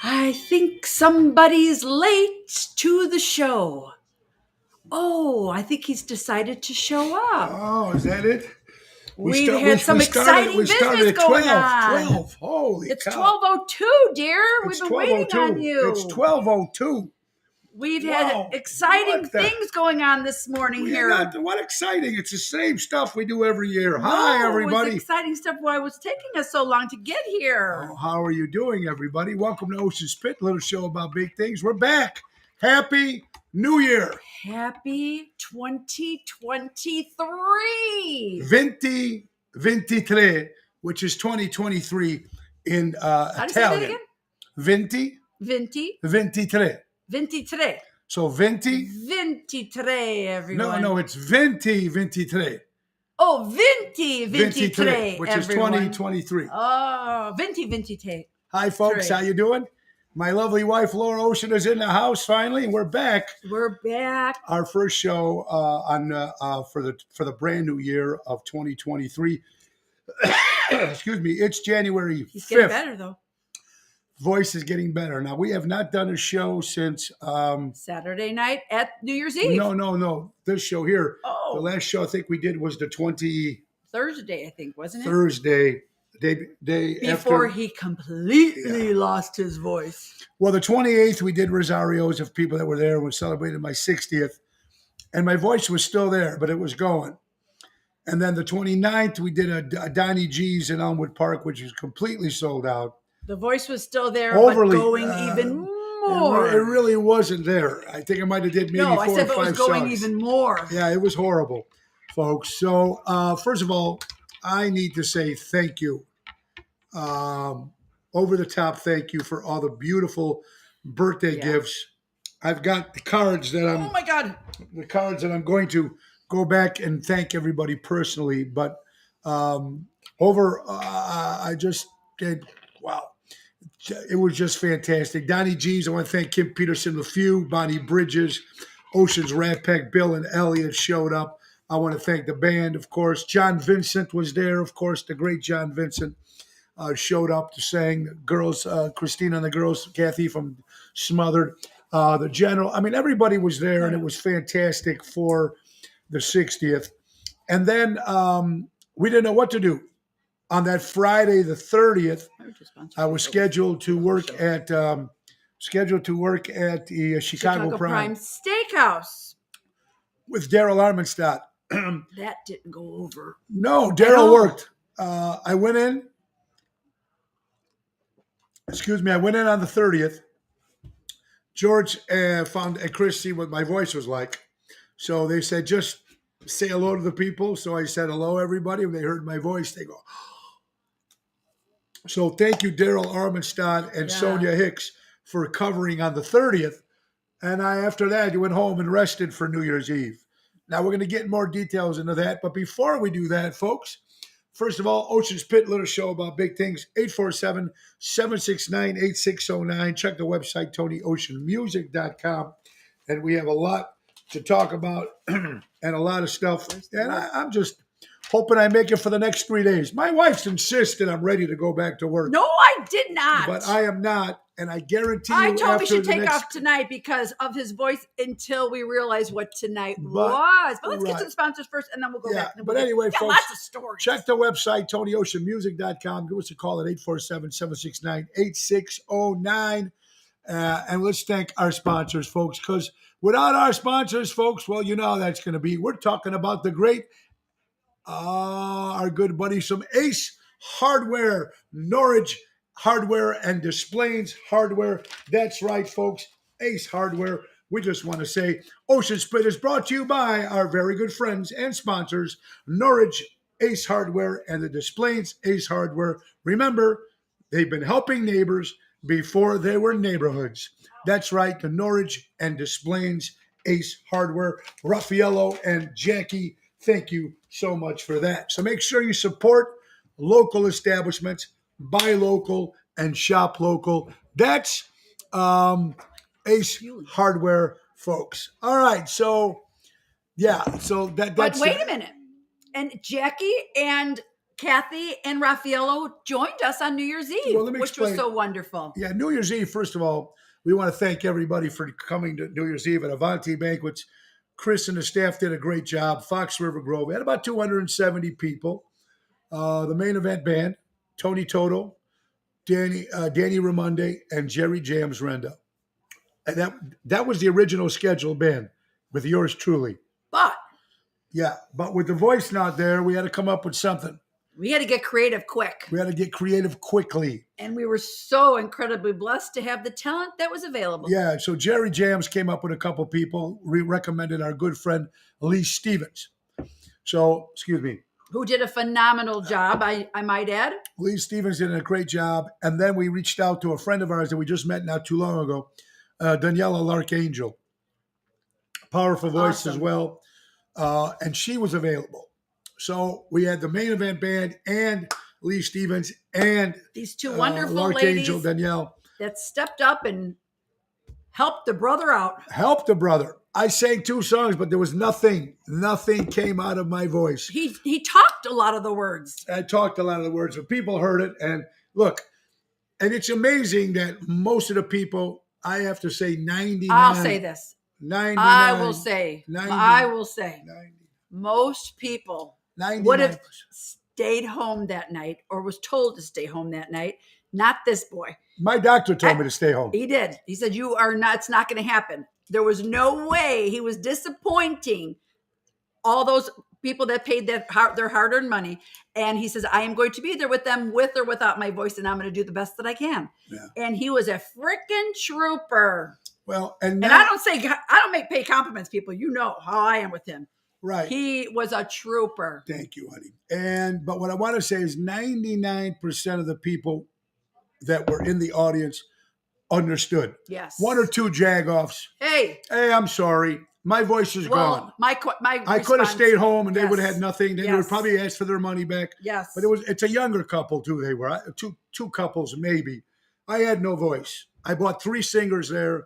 I think somebody's late to the show. Oh, I think he's decided to show up. Oh, is that it? We've had some exciting We started business at going 12. on. 12. Holy It's cow. 12:02, dear. We've It's been waiting on 12:02. It's you. 12:02. We've had Wow. exciting What the? things going on this morning We here. got what exciting. It's the same stuff we do every year. No, Hi, It everybody. was exciting stuff. Why it was taking us so long to get here. Oh, how are you doing, everybody? Welcome to Ocean Spit, little show about big things. We're back. Happy New Year. Happy 2023. 2023, which is 2023 in How do you say that Italian. again? 20, 20, 23. 23. So 20. 23, everyone. No, it's 2023. Oh, 23, which is everyone. 2023. Oh, 23. Hi, folks. Three. How you doing? My lovely wife, Laura Ocean, is in the house finally, and we're back. We're back. Our first show for the brand new year of 2023. Excuse me. It's January 5th. He's getting better, though. Voice is getting better. Now, we have not done a show since Saturday night at New Year's Eve. No. This show here. Oh. The last show I think we did was the 20 Thursday, I think, wasn't it? Thursday, day Before after. he completely lost his voice. Well, the 28th, we did Rosarios of people that were there. We celebrated my 60th. And my voice was still there, but it was going. And then the 29th, we did a Donnie G's in Elmwood Park, which was completely sold out. The voice was still there, Overly, but going even more. It really wasn't there. I think I might have did maybe 4 or 5 I said it was going songs. even more. Yeah, it was horrible, folks. So, first of all, I need to say thank you. Over the top thank you for all the beautiful birthday gifts. I've got the cards that Oh my God. the cards that I'm going to go back and thank everybody personally. But I just did, wow. It was just fantastic. Donnie G's, I want to thank Kim Peterson, LeFew, Bonnie Bridges, Ocean's Rat Pack, Bill and Elliot showed up. I want to thank the band, of course. John Vincent was there, of course, the great John Vincent. Showed up to sing. Girls, Christina and the girls, Kathy from Smothered, the general. I mean, everybody was there, and it was fantastic for the 60th. And then we didn't know what to do. On that Friday, the 30th, I was scheduled to work at the Chicago Prime Steakhouse with Daryl Armenstadt. That didn't go over. No, Daryl worked. I went in. I went in on the 30th. George found Chris see what my voice was like. So they said, just say hello to the people. So I said, hello, everybody. When they heard my voice, they go, so thank you, Daryl Armenstadt and Sonia Hicks for covering on the 30th. And after that, you went home and rested for New Year's Eve. Now we're going to get more details into that. But before we do that, folks, first of all, Ocean's Pit, little show about big things, 847-769-8609. Check the website, TonyOceanMusic.com. And we have a lot to talk about and a lot of stuff. And I'm just hoping I make it for the next 3 days. My wife's insisted I'm ready to go back to work. No, I did not. But I am not. And I guarantee you I told him he should take next... off tonight because of his voice until we realize what tonight was. But let's get to the sponsors first, and then we'll go back. But anyway, folks, lots of stories. Check the website, TonyOceanMusic.com. Give us a call at 847-769-8609. And let's thank our sponsors, folks, because without our sponsors, folks, well, you know how that's going to be. We're talking about the great, our good buddies from Ace Hardware, Norwich Hardware and Displays Hardware. That's right, folks. Ace Hardware. We just want to say Ocean Spit is brought to you by our very good friends and sponsors, Norwich Ace Hardware and the Displays Ace Hardware. Remember, they've been helping neighbors before they were neighborhoods. That's right, the Norwich and Displays Ace Hardware. Raffaello and Jackie, thank you so much for that. So make sure you support local establishments, buy local, and shop local. That's Ace Hardware, folks. All right, so yeah, so that's. But wait a minute, and Jackie and Kathy and Raffaello joined us on New Year's Eve, Well, let me which was explain. so wonderful. Yeah, New Year's Eve, first of all, we want to thank everybody for coming to New Year's Eve at Avanti Banquets. Chris and the staff did a great job. Fox River Grove. We had about 270 people. The main event band, Tony Toto, Danny Raimondi, and Jerry Jams Renda. And that was the original scheduled band with yours truly. But Yeah, but with the voice not there, we had to come up with something. we had to get creative quick. We had to get creative quickly. And we were so incredibly blessed to have the talent that was available. Yeah, so Jerry Jams came up with a couple people. We recommended our good friend Lee Stevens. So, excuse me. Who did a phenomenal job, I might add. Lee Stevens did a great job. And then we reached out to a friend of ours that we just met not too long ago, Daniela Larkangel. Powerful voice as Awesome. well. And she was available. So we had the main event band and Lee Stevens and These two wonderful Larkangel, ladies Danielle. that stepped up and helped the brother out. Helped the brother. I sang 2 songs, but there was nothing came out of my voice. He talked a lot of the words. I talked a lot of the words, but people heard it. And look, and it's amazing that most of the people, I have to say 99. I'll say this. 99. I will say, 90, most people 99. would have stayed home that night or was told to stay home that night. Not this boy. My doctor told me to stay home. He did. He said, it's not going to happen. There was no way. He was disappointing all those people that paid their hard-earned money. And he says, I am going to be there with them, with or without my voice, and I'm going to do the best that I can. Yeah. And he was a freaking trooper. Well, And I don't pay compliments, people. You know how I am with him. right. He was a trooper. Thank you, honey. But what I want to say is 99% of the people that were in the audience understood. Yes. 1 or 2 jagoffs. Hey, I'm sorry. My voice is gone. my I could have response- stayed home and they Yes. would have had nothing. They would Yes. probably asked for their money back. Yes. But it's a younger couple too. They were two couples maybe. I had no voice. I bought 3 singers there,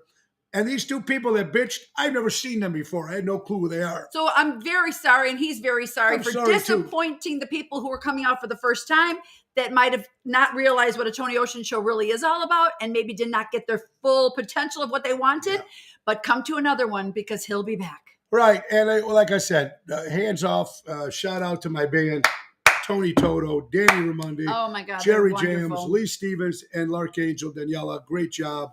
and these 2 people that bitched, I've never seen them before. I had no clue who they are. So I'm very sorry, and he's very sorry I'm for sorry, too. disappointing the people who were coming out for the first time that might have not realized what a Tony Ocean show really is all about and maybe did not get their full potential of what they wanted. Yeah. But come to another one because he'll be back. Right, and like I said, hands off. Shout out to my band, Tony Toto, Danny Raimondi, Oh my God, Jerry they're Jams, wonderful. Lee Stevens, and Larkangel, Daniela. Great job.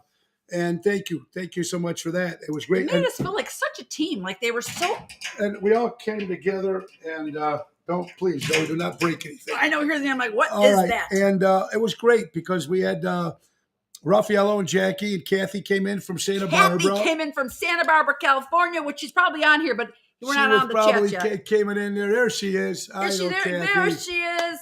And thank you so much for that. It was It great. made us feel like such a team. Like they were so. And we all came together. And do not break anything. I know. Here's the. I'm like, what All is right. that? And it was great because we had Raffaello and Jackie and Kathy came in from Santa Kathy Barbara. came in from Santa Barbara, California, which is probably on here, but we're She not was on the probably chat yet. came in there. There she is. Is she there? Kathy. There she is.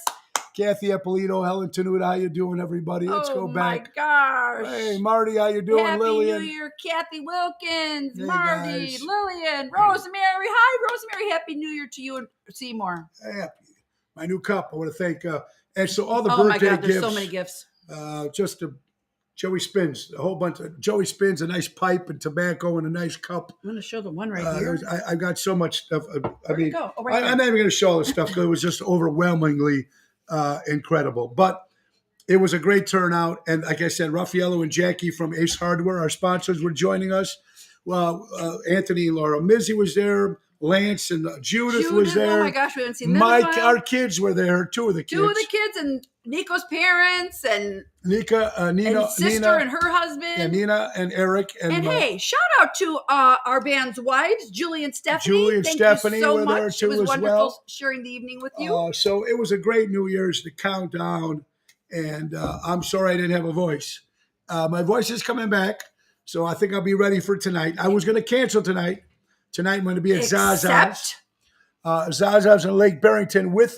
Kathy Eppolito, Helen Tenuta, how you doing, everybody? Let's go back. Oh my gosh. Hey, Marty, how you doing? Happy Lillian. New Year, Kathy Wilkins, Hey, Marty, guys. Lillian, Rosemary. Hi, Rosemary. Happy New Year to you and Seymour. Happy. My new cup. I want to thank. And so all the Oh my birthday God, there's gifts. so many gifts. Just Joey Spins, a whole bunch of Joey Spins, a nice pipe and tobacco and a nice cup. I'm going to show the one right here. I got so much stuff. Where'd it go? Oh, right I'm not even going to show all the stuff because it was just overwhelmingly incredible. But it was a great turnout. And like I said, Raffaello and Jackie from Ace Hardware, our sponsors, were joining us. Well, Anthony and Laura Mizzi was there. Lance and Judith was there. Oh my gosh, we haven't seen them. Mike, our kids were there. 2 of the kids. 2 of the kids and Nico's parents and Nina, sister Nina, and her husband. and Nina and Eric. And hey, shout out to our band's wives, Julie and Stephanie. Julie and Thank Stephanie you so were there much. too It was as wonderful well. sharing the evening with you. So it was a great New Year's, the countdown. And I'm sorry I didn't have a voice. My voice is coming back. So I think I'll be ready for tonight. I was going to cancel tonight. Tonight I'm going to be at Zaza's. Except Zaza's in Lake Barrington with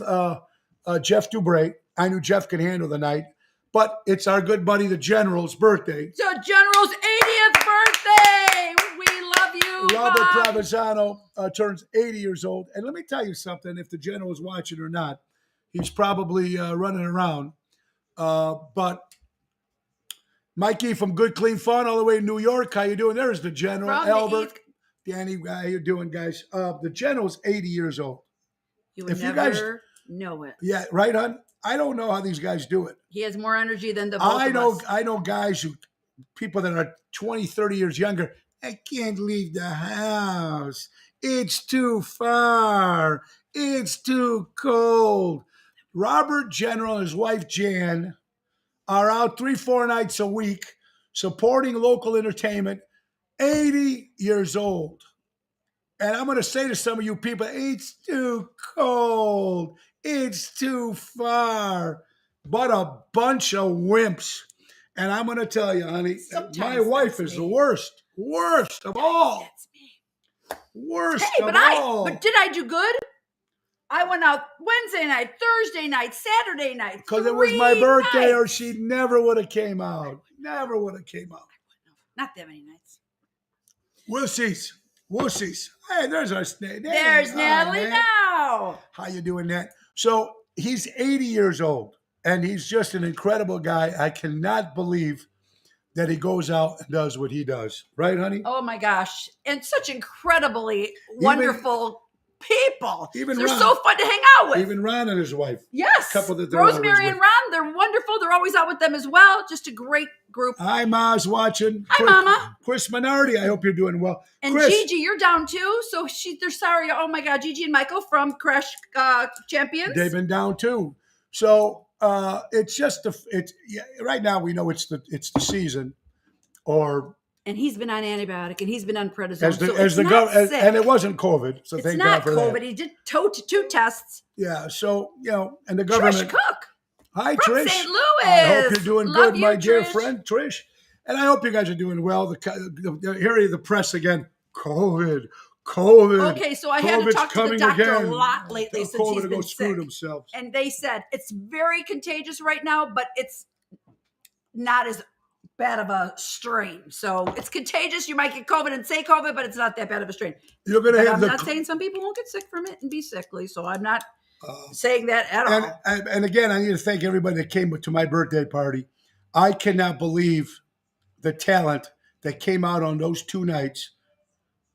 Jeff Dubray. I knew Jeff could handle the night. But it's our good buddy, the General's birthday. the General's 80th birthday. We love you, Robert Bob. Provenzano turns 80 years old. And let me tell you something, if the General is watching or not, he's probably running around. But Mikey from Good Clean Fun all the way in New York, how you doing? There's the General. From the Albert, East- Danny, how you doing, guys? The General's 80 years old. You would if you never guys- know it. Yeah, right, hon? I don't know how these guys do it. He has more energy than the both I of know us. I know guys people that are 20, 30 years younger. I can't leave the house. It's too far. It's too cold. Robert General and his wife Jan are out 3-4 nights a week supporting local entertainment, 80 years old. And I'm going to say to some of you people, it's too cold. It's too far. But a bunch of wimps. And I'm going to tell you, honey, Sometimes my wife that's is the me. worst. Worst of all. That's me. Worst Hey, of but all. did I do good? I went out Wednesday night, Thursday night, Saturday night. Because it was my 3 birthday, or nights. she never would have came out. Never would have came out. Not that many nights. We'll see. We'll see. Hey, there's our snake. There's Natalie man. now. How you doing, Nat? So he's 80 years old, and he's just an incredible guy. I cannot believe that he goes out and does what he does. Right, honey? Oh my gosh. And such incredibly wonderful people. even They're Ron. so fun to hang out with. Even Ron and his wife. Yes. couple that they're always Rosemary and with. Ron, they're wonderful. They're always out with them as well. Just a great group. Hi, Ma's watching. Hi, Mama. Chris Minardi, I hope you're doing well. And Chris, Gigi, you're down too. So they're sorry. Oh my God, Gigi and Michael from Crash Champions. they've been down too. So it's just right now we know it's the season, or And he's been on antibiotic, and he's been on prednisone. and it wasn't COVID. So It's thank not God for COVID. that. He did two tests. Yeah. So and the government. Trish Cook Hi, from Trish. St. Louis. I hope you're doing Love good, you, my dear Trish. friend Trish. And I hope you guys are doing well. Hearing the press again. COVID. Okay, so I had to COVID's talk to the coming doctor again. a lot lately Tell since COVID he's to been go screw sick. themselves. And they said it's very contagious right now, but it's not as bad of a strain. So it's contagious. You might get COVID and say COVID, but it's not that bad of a strain. You're going to But have I'm the not saying some people won't get sick from it and be sickly. So I'm not saying that at all. and again, I need to thank everybody that came to my birthday party. I cannot believe the talent that came out on those 2 nights.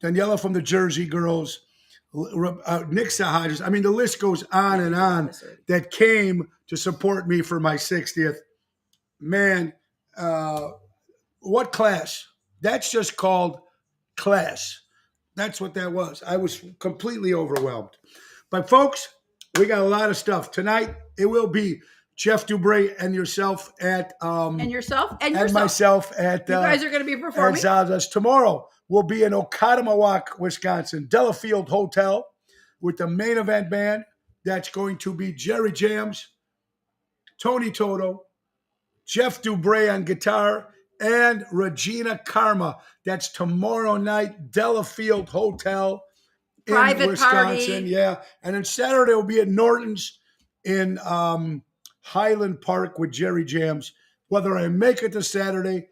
Daniela from the Jersey Girls, Nick Sahajas. I mean, the list goes on and on that came to support me for my 60th. Man, what class? That's just called class. That's what that was. I was completely overwhelmed. But folks, we got a lot of stuff. Tonight, it will be Jeff Dubray and yourself at and yourself and myself at you guys are going to be at performing. Zaza's. Tomorrow we'll be in Oconomowoc, Wisconsin, Delafield Hotel with the main event band. That's going to be Jerry Jams, Tony Toto, Jeff Dubray on guitar, and Regina Karma. That's tomorrow night, Delafield Hotel in Private Wisconsin. party. Yeah. And then Saturday we'll be at Norton's in Highland Park with Jerry Jams. Whether I make it to Saturday,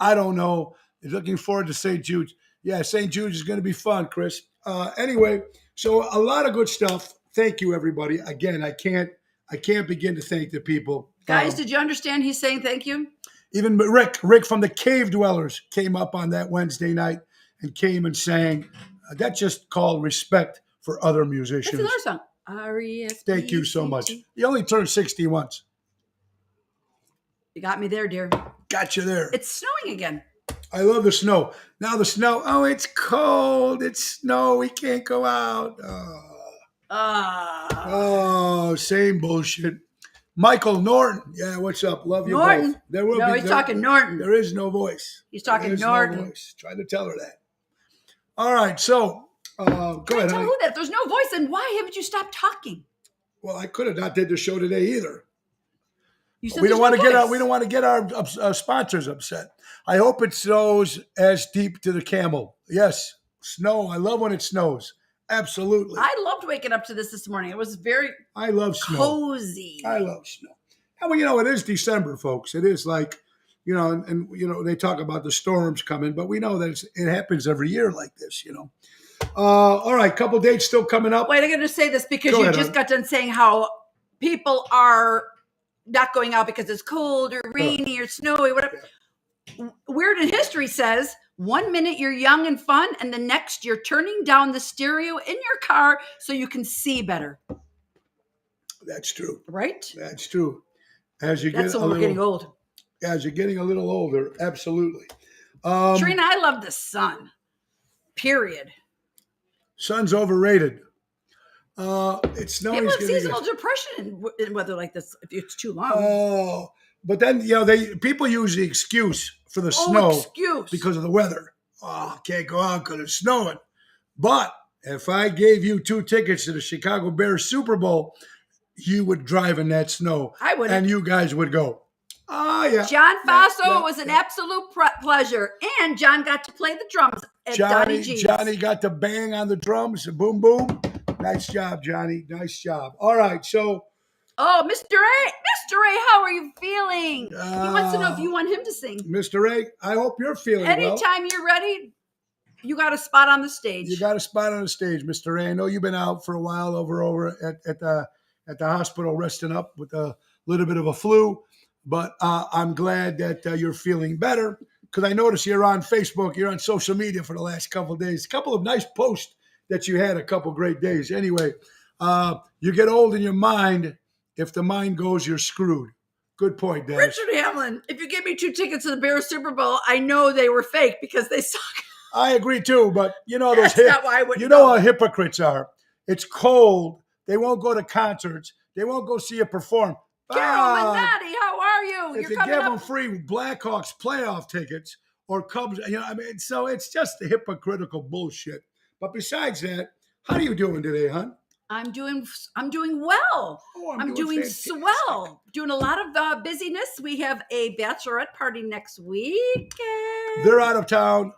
I don't know. Looking forward to St. Jude's. Yeah, St. Jude's is going to be fun, Chris. Anyway, so a lot of good stuff. Thank you, everybody. Again, I can't begin to thank the people. Guys, did you understand he's saying thank you? Even Rick from the Cave Dwellers came up on that Wednesday night and came and sang. That's just called respect for other musicians. That's another song. R-E-S-P-E-C-T. Thank you so much. You only turned 60 once. You got me there, dear. Got you there. It's snowing again. I love the snow. Now the snow. Oh, it's cold. It's snow. We can't go out. Oh, same bullshit. Michael Norton. Yeah, what's up? Love you Norton? both. There will No, be he's talking Norton. There is no voice. He's talking There is Norton. No voice. Trying to tell her that. All right, so go ahead. Tell honey. who that. If there's no voice, then why haven't you stopped talking? Well, I could have not did the show today either. You said We don't want to get our voice. we don't want to get our sponsors upset. I hope it snows as deep to the camel. Yes, snow. I love when it snows. Absolutely. I loved waking up to this morning. It was very I love snow. cozy. I love snow. And well, it is December, folks. It is like, and they talk about the storms coming, but we know that it happens every year like this, All right, couple dates still coming up. Wait, I'm going to say this because Go you ahead, just hon. got done saying how people are not going out because it's cold or rainy or snowy, whatever. Weird in History says 1 minute you're young and fun, and the next you're turning down the stereo in your car so you can see better. That's true. right? That's true. As you That's get a when we're getting little, old. as you're getting a little older, absolutely. Trina, I love the sun. Period. Sun's overrated. It's snowing. People have seasonal depression in weather like this if it's too long. Oh, but then people use the excuse for the snow excuse. because of the weather. Oh, can't go out because it's snowing. But if I gave you 2 tickets to the Chicago Bears Super Bowl, you would drive in that snow. I would. And you guys would go. Oh, yeah. John Faso, it was an absolute pleasure. And John got to play the drums at Donnie G's. Johnny got to bang on the drums. Boom, boom. Nice job, Johnny. Nice job. All right, so. Oh, Mr. A. Mr. A, how are you feeling? He wants to know if you want him to sing. Mr. A, I hope you're feeling well. Anytime you're ready, you got a spot on the stage. You got a spot on the stage, Mr. A. I know you've been out for a while over at the hospital resting up with a little bit of a flu, but I'm glad that you're feeling better because I noticed you're on Facebook, you're on social media for the last couple of days. A couple of nice posts that you had, a couple great days. Anyway, you get old in your mind. If the mind goes, you're screwed. Good point, Dennis. Richard Hamlin, if you give me 2 tickets to the Bears Super Bowl, I know they were fake because they suck. I agree too, but you know That's not why I wouldn't you know go. how hypocrites are. It's cold. They won't go to concerts. They won't go see you perform. Carol Minotti, how are you? If you give them free Blackhawks playoff tickets or Cubs, so it's just the hypocritical bullshit. But besides that, how are you doing today, hon? I'm doing well. Oh, I'm doing swell. Doing a lot of busyness. We have a bachelorette party next week. They're out of town.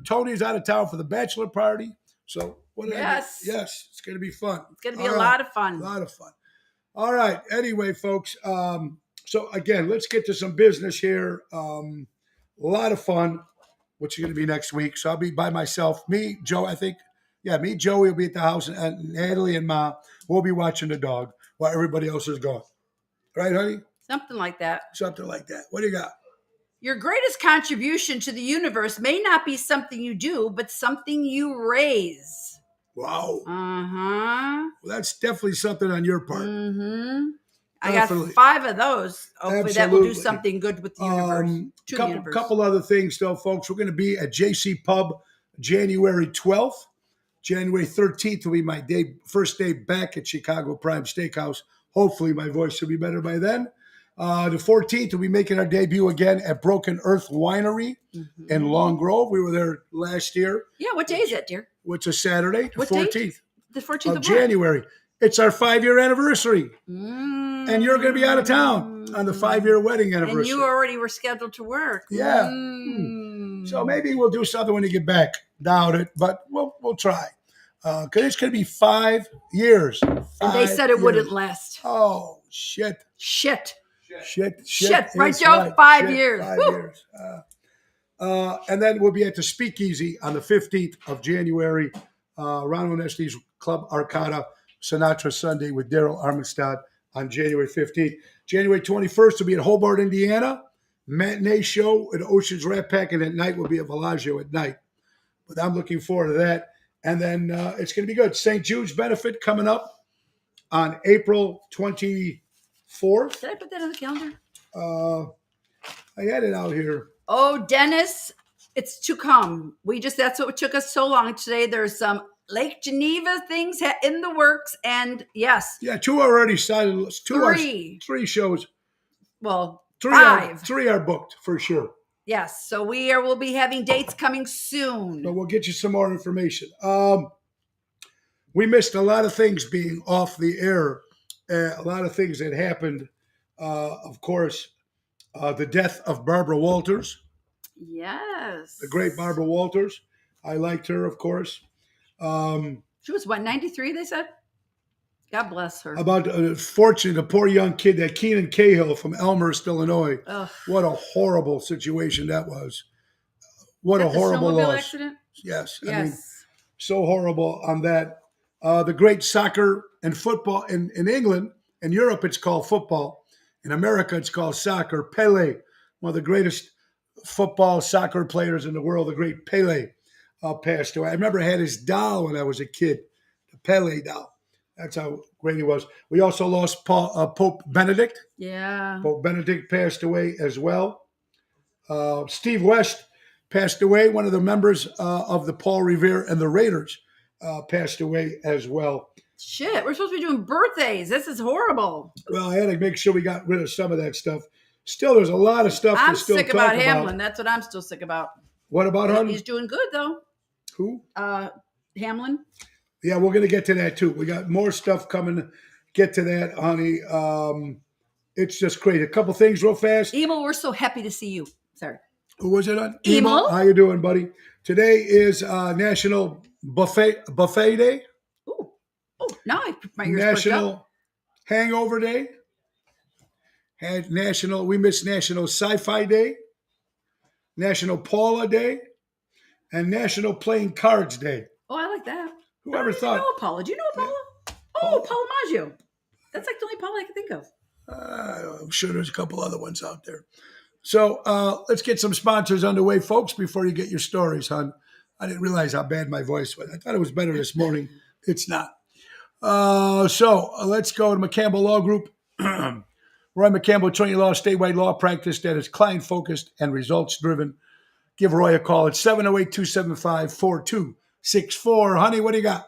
Tony's out of town for the bachelor party. So yes, it's going to be fun. It's going to be a lot of fun. A lot of fun. All right. Anyway, folks. So again, let's get to some business here. A lot of fun, which is going to be next week. So I'll be by myself. Me, Joe. I think. Yeah, me, Joey will be at the house, and Natalie and Ma will be watching the dog while everybody else is gone. Right, honey? Something like that. Something like that. What do you got? Your greatest contribution to the universe may not be something you do, but something you raise. Wow. Uh-huh. Well, that's definitely something on your part. Mm-hmm. I got 5 of those. Hopefully that will do something good with the universe. Couple other things, though, folks. We're going to be at JC Pub January 12th. January 13th will be my first day back at Chicago Prime Steakhouse. Hopefully my voice will be better by then. The 14th, we'll be making our debut again at Broken Earth Winery in Long Grove. We were there last year. Yeah, what day is that, dear? Which is Saturday, the 14th. Date? The 14th of January. It's our 5-year anniversary. And you're going to be out of town on the 5-year wedding anniversary. And you already were scheduled to work. Yeah. So maybe we'll do something when you get back. Doubt it, but we'll try. Because it's going to be 5 years. And they said it wouldn't last. Oh, shit. Shit. Right, Joe? 5 years. 5 years. And then we'll be at the Speakeasy on the 15th of January. Ron Onesti's Club Arcada Sinatra Sunday with Daryl Armistad on January 15th. January 21st will be at Hobart, Indiana. Matinee show at Ocean's Rat Pack, and at night will be at Villaggio at night. But I'm looking forward to that. And then it's going to be good. St. Jude's benefit coming up on April 24th. Did I put that on the calendar? I had it out here. Oh, Dennis, it's to come. That's what took us so long today. There's some Lake Geneva things in the works. And yes. Yeah, 2 are already started. 3. 3 shows. Well, 5. 3 are booked for sure. Yes, so we'll be having dates coming soon. So we'll get you some more information. We missed a lot of things being off the air. A lot of things that happened. Of course, the death of Barbara Walters. Yes. The great Barbara Walters. I liked her, of course. She was, 93, they said? God bless her. Fortunately, the poor young kid, that Keenan Cahill from Elmhurst, Illinois. Ugh. What a horrible situation that was. What a horrible loss. Accident? Yes. Yes. I mean, so horrible on that. The great soccer and football in England. In Europe, it's called football. In America, it's called soccer. Pele, one of the greatest football soccer players in the world, the great Pele, passed away. I remember I had his doll when I was a kid, the Pele doll. That's how great he was. We also lost Pope Benedict. Yeah. Pope Benedict passed away as well. Steve West passed away. One of the members of the Paul Revere and the Raiders passed away as well. Shit, we're supposed to be doing birthdays. This is horrible. Well, I had to make sure we got rid of some of that stuff. Still, there's a lot of stuff I'm to still sick talk about about. Hamlin. That's what I'm still sick about. What about him? He's doing good though. Who? Hamlin. Yeah, we're going to get to that too. We got more stuff coming. Get to that, honey. It's just crazy. A couple things real fast. Emil, we're so happy to see you. Sorry. Who was it on? Emil. How you doing, buddy? Today is National Buffet Day. Oh, now I put my ears National Hangover Day. We missed National Sci-Fi Day. National Paula Day. And National Playing Cards Day. Oh, I like that. Whoever thought? I know Paula. Do you know Paula? Oh, Paula Maggio. That's like the only Paula I can think of. I'm sure there's a couple other ones out there. So let's get some sponsors underway, folks, before you get your stories, hon. I didn't realize how bad my voice was. I thought it was better this morning. It's not. So let's go to McCampbell Law Group. Roy McCampbell, Attorney Law, statewide law practice that is client-focused and results-driven. Give Roy a call at 708-275-4264. Honey, what do you got?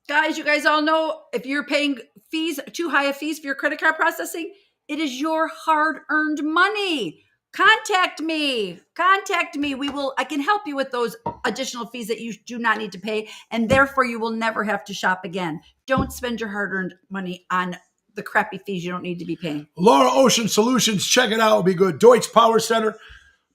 Guys, you guys all know if you're paying fees, too high of fees for your credit card processing, it is your hard-earned money. Contact me. I can help you with those additional fees that you do not need to pay, and therefore you will never have to shop again. Don't spend your hard-earned money on the crappy fees you don't need to be paying. Laura Ocean Solutions, check it out. It'll be good. Deutsch Power Center,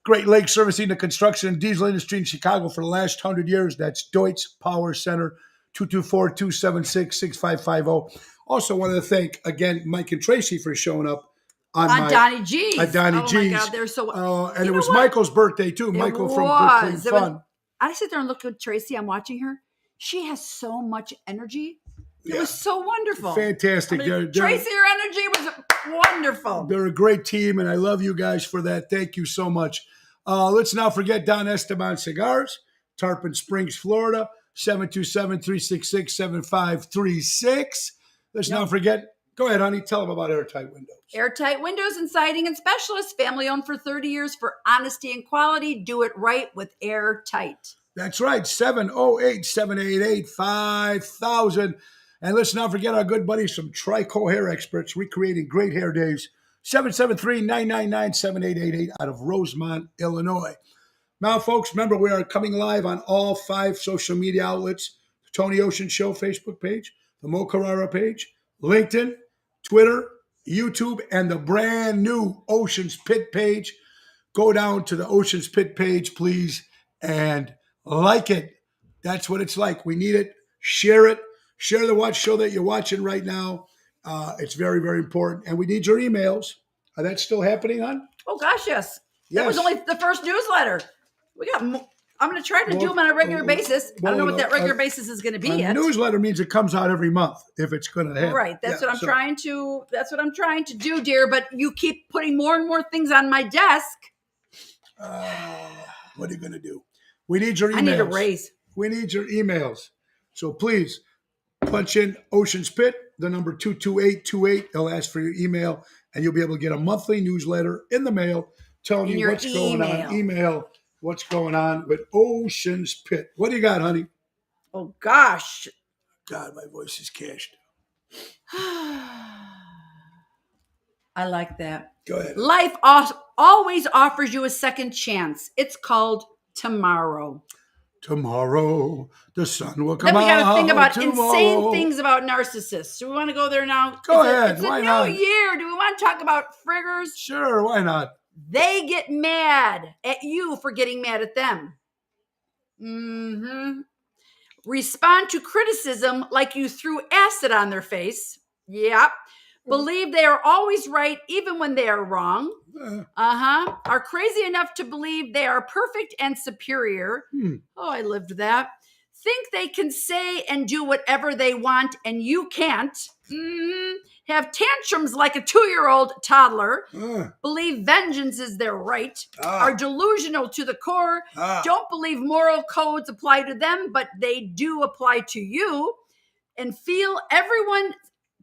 Great Lakes servicing the construction and diesel industry in Chicago for the last 100 years. That's Deutsch Power Center, 224-276-6550. Also wanted to thank, again, Mike and Tracy for showing up on Donnie G's. At Donnie G's. G's. My God, they're so... and it was Michael's birthday, too. Michael from Brooklyn Fun. I sit there and look at Tracy. I'm watching her. She has so much energy. It was so wonderful. Fantastic. Tracy, your energy was wonderful. They're a great team, and I love you guys for that. Thank you so much. Let's not forget Don Esteban Cigars, Tarpon Springs, Florida, 727-366-7536. Let's not forget, go ahead, honey, tell them about Airtight Windows. Airtight Windows and Siding and Specialists, family-owned for 30 years for honesty and quality. Do it right with Airtight. That's right, 708-788-5000. And let's not forget our good buddies from Trico Hair Experts, recreating great hair days. 773-999-7888 out of Rosemont, Illinois. Now, folks, remember we are coming live on all 5 social media outlets. The Tony Ocean Show Facebook page, the Mo Carrara page, LinkedIn, Twitter, YouTube, and the brand new Ocean's Pit page. Go down to the Ocean's Pit page, please, and like it. That's what it's like. We need it. Share it. Share the watch show that you're watching right now. It's very, very important. And we need your emails. Are that still happening, hon? Oh, gosh, yes. That was only the first newsletter. I'm going to try to do them on a regular basis. I don't know what that regular basis is going to be yet. A newsletter means it comes out every month if it's going to happen. Right. That's what I'm trying to do, dear. But you keep putting more and more things on my desk. What are you going to do? We need your emails. I need a raise. We need your emails. So please punch in Ocean's Pit, the number 22828. They'll ask for your email, and you'll be able to get a monthly newsletter in the mail telling you what's going on. Email what's going on with Ocean's Pit. What do you got, honey? Oh, gosh. God, my voice is cashed. I like that. Go ahead. Life always offers you a second chance. It's called tomorrow. Tomorrow, the sun will come out. Then we got to think about tomorrow. insane things about narcissists. Do we want to go there now? Go ahead. It's why a not? new year. Do we want to talk about friggers? Sure, why not? They get mad at you for getting mad at them. Respond to criticism like you threw acid on their face. Yep. Believe they are always right even when they are wrong. Are crazy enough to believe they are perfect and superior. Oh, I lived that. Think they can say and do whatever they want and you can't. Have tantrums like a 2-year-old toddler. Believe vengeance is their right. Are delusional to the core. Don't believe moral codes apply to them, but they do apply to you. and feel everyone's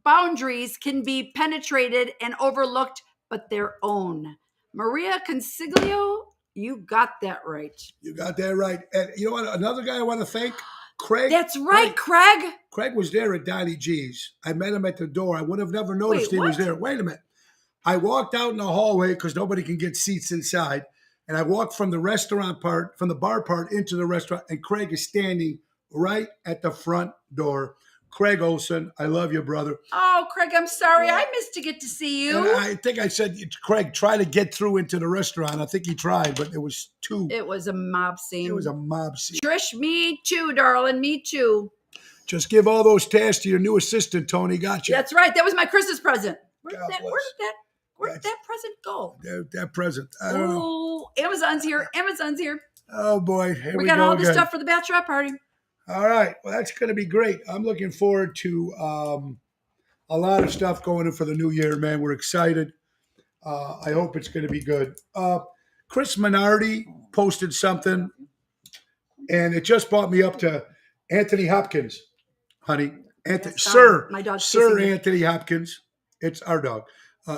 boundaries can be penetrated and overlooked, but their own. Maria Consiglio, you got that right. You got that right. And you know what? Another guy I want to thank, Craig. That's right, Craig. Craig was there at Donnie G's. I met him at the door. I would have never noticed Wait, he was what? there. Wait a minute. I walked out in the hallway because nobody can get seats inside. And I walked from the restaurant part, from the bar part into the restaurant. And Craig is standing right at the front door. Craig Olson, I love you, brother. Oh, Craig, I'm sorry. I missed to get to see And you. I think I said, Craig, try to get through into the restaurant. I think he tried, but it was too. It was a mob scene. It was a mob scene. Trish, me too, darling. Me too. Just give all those tasks to your new assistant, Tony. Got you. That's right. That was my Christmas present. Where did God that, bless. where did that present go? That present. I don't know. Oh, Amazon's here. Amazon's here. Oh, boy. Here we got go all this again. stuff for the bachelorette party. All right. Well, that's going to be great. I'm looking forward to a lot of stuff going in for the new year, man. We're excited. I hope it's going to be good. Chris Minardi posted something, and it just brought me up to Anthony Hopkins, honey. Yes, Sir, my dog's Sir kissing me. Anthony Hopkins. It's our dog.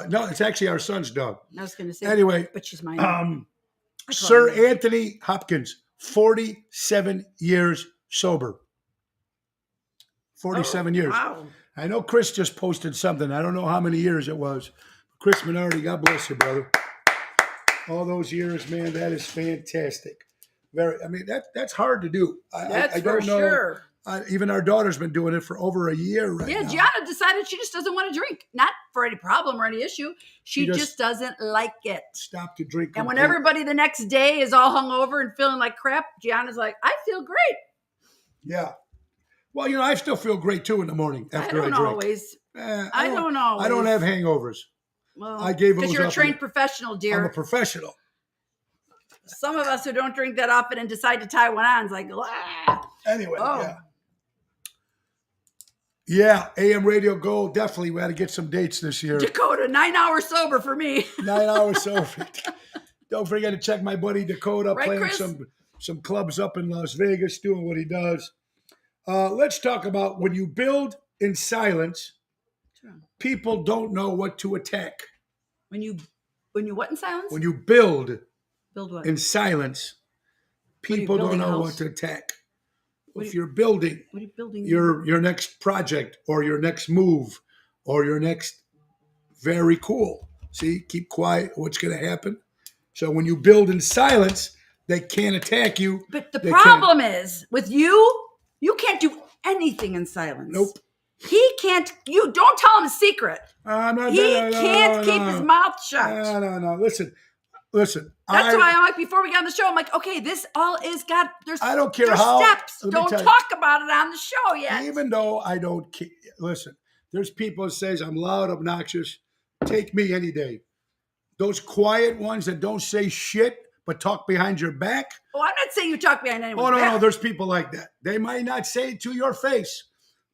No, it's actually our son's dog. I was going to say, Anyway, but she's mine. Sir Anthony Hopkins, 47 years sober. 47 years. Wow. I know Chris just posted something. I don't know how many years it was. Chris Minardi, God bless you, brother. All those years, man, that is fantastic. I mean, that's hard to do. That's I don't for know. sure. Even our daughter's been doing it for over a year right Yeah, now. Gianna decided she just doesn't want to drink. Not for any problem or any issue. She just doesn't like it. Stop to drink. And when completely. everybody the next day is all hungover and feeling like crap, Gianna's like, I feel great. Yeah. Well, you know, I still feel great too in the morning after I don't drink. always. I don't always. I don't have hangovers. Well, I gave because those you're a up. trained professional, I'm dear. a professional. Some of us who don't drink that often and decide to tie one on is like, ah. Anyway, Oh. yeah. Yeah, AM Radio Gold, definitely. We had to get some dates this year. Dakota, 9 hours sober for me. 9 hours sober. Don't forget to check my buddy Dakota Right, playing Chris? some clubs up in Las Vegas, doing what he does. Let's talk about when you build in silence, people don't know what to attack. When you what in silence? When you build Build what? in silence, What are you people don't building a know house? what to attack. What If are you- you're building What are you building? your next project or your next move or your next very cool. See, keep quiet. What's going to happen? So when you build in silence, they can't attack you. But the They problem is with you can't do anything in silence. Nope. He can't. You don't tell him a secret. I'm not, He can't keep his mouth shut. No. Listen. That's why I'm like, before we got on the show, I'm like, okay, this all is got. There's. I don't care there's how- steps. let me Don't tell you. talk about it on the show yet. Even though I don't care. Listen, there's people that says I'm loud, obnoxious. Take me any day. Those quiet ones that don't say shit but talk behind your back. Oh, I'm not saying you talk behind anyone's Oh, no, back. there's people like that. They might not say it to your face,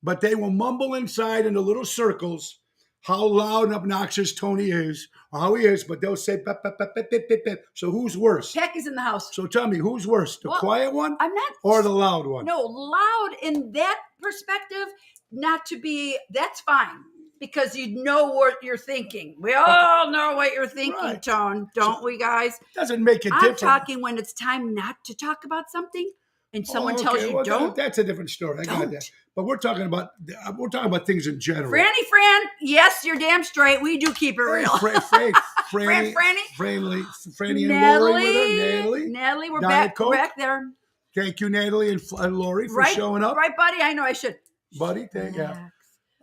but they will mumble inside in the little circles how loud and obnoxious Tony is or how he is, but they'll say, "Pep, pep, pep, pep, pep, pep, pep." So who's worse? Peck is in the house. So tell me, who's worse, the Well, quiet one I'm not. or the loud one? No, loud in that perspective, not to be, that's fine. Because you know what you're thinking. We all know what you're thinking, Right. Tone. Don't we, guys? Doesn't make it I'm different. talking when it's time not to talk about something and someone Oh, tells okay. you Well, don't. That's a different story. I got Don't. that. But we're talking about things in general. Fran, yes, you're damn straight. We do keep it real. Franny, Franny. Franny and Lori with her. Natalie, we're Diet back. Coke. We're back there. Thank you, Natalie and Lori, for Right, showing up. right, buddy. I know I should. Buddy, thank you. Relax.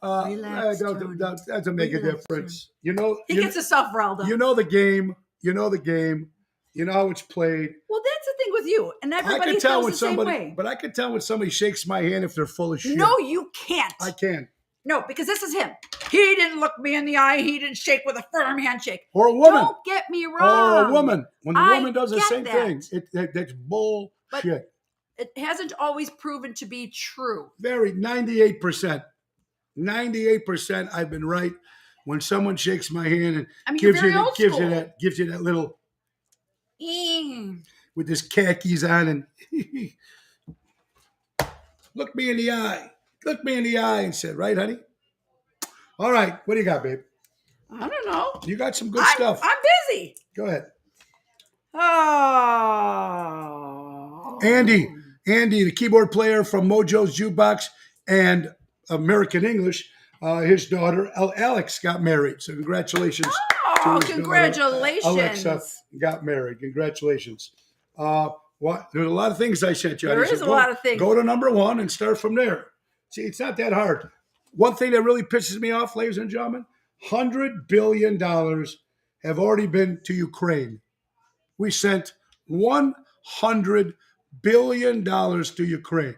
Relax, Tony. That doesn't make a Relax, difference. You know, He gets himself riled up. you know the game. You know the game. You know how it's played. Well, that's the thing with you, and I everybody can tell feels when the same somebody, way. but I can tell when somebody shakes my hand if they're full of shit. No, you can't. I can. No, because this is him. He didn't look me in the eye. He didn't shake with a firm handshake. Or a woman. Don't get me wrong. Or a woman. When the I woman does the get same that. thing, that's bullshit. It hasn't always proven to be true. Very 98%. 98% I've been right when someone shakes my hand and I mean, you're gives you very old gives school. you that little Mm. with his khakis on and look me in the eye. looked me in the eye and said, right, honey? All right, what do you got, babe? I don't know. You got some good stuff. I'm busy. Go ahead. Oh. Andy, the keyboard player from Mojo's Jukebox and American English, his daughter Alex got married. So congratulations. Oh, to his congratulations. daughter. Alexa got married. Congratulations. There's a lot of things I sent you. There is a lot of things. Go to number one and start from there. See, it's not that hard. One thing that really pisses me off, ladies and gentlemen, $100 billion have already been to Ukraine. We sent $100 billion to Ukraine.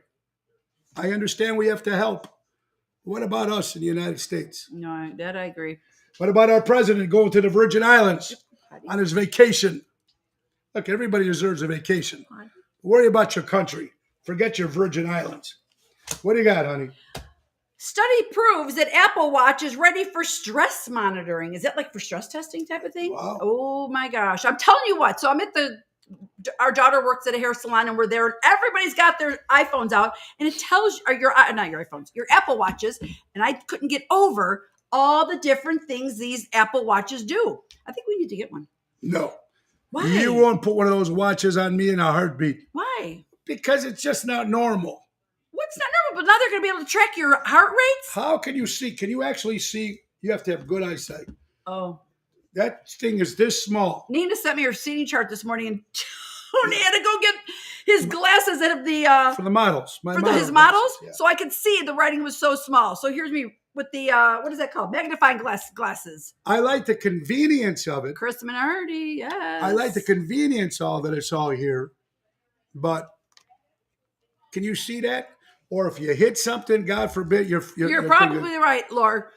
I understand we have to help. What about us in the United States? No, that I agree. What about our president going to the Virgin Islands on his vacation? Look, everybody deserves a vacation. Worry about your country. Forget your Virgin Islands. What do you got, honey? Study proves that Apple Watch is ready for stress monitoring. Is that like for stress testing type of thing? Wow. Oh my gosh. I'm telling you what. So I'm at our daughter works at a hair salon and we're there and everybody's got their iPhones out and it tells you, not your iPhones, your Apple Watches. And I couldn't get over all the different things these Apple Watches do. I think we need to get one. No. Why? You won't put one of those watches on me in a heartbeat. Why? Because it's just not normal. What's not normal? But now they're going to be able to track your heart rates? How can you see? Can you actually see? You have to have good eyesight. Oh. That thing is this small. Nina sent me her seating chart this morning and Tony had to go get his glasses out of the... for the models. His models? Yeah. So I could see the writing was so small. So here's me with the, what is that called? Magnifying glasses. I like the convenience of it. Chris Minardi, yes. I like the convenience all that it's all here. But can you see that? Or if you hit something, God forbid, you're probably right, Laura.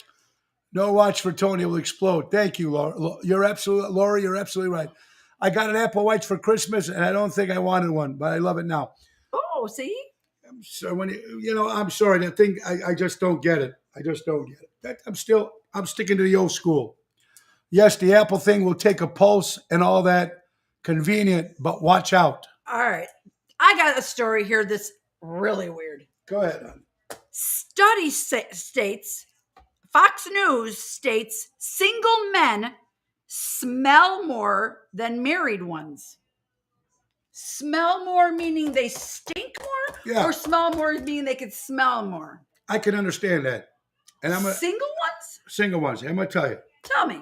No watch for Tony will explode. Thank you, Laura. You're absolutely right. I got an Apple Watch for Christmas, and I don't think I wanted one, but I love it now. Oh, see? So I'm sorry. That thing, I just don't get it. I just don't get it. I'm sticking to the old school. Yes, the Apple thing will take a pulse and all that. Convenient, but watch out. All right. I got a story here that's really weird. Go ahead, hon. Study states, Fox News states, single men smell more than married ones. Smell more meaning they stink more? Yeah. Or smell more meaning they could smell more? I can understand that. And single ones? Single ones. I'm going to tell you. Tell me.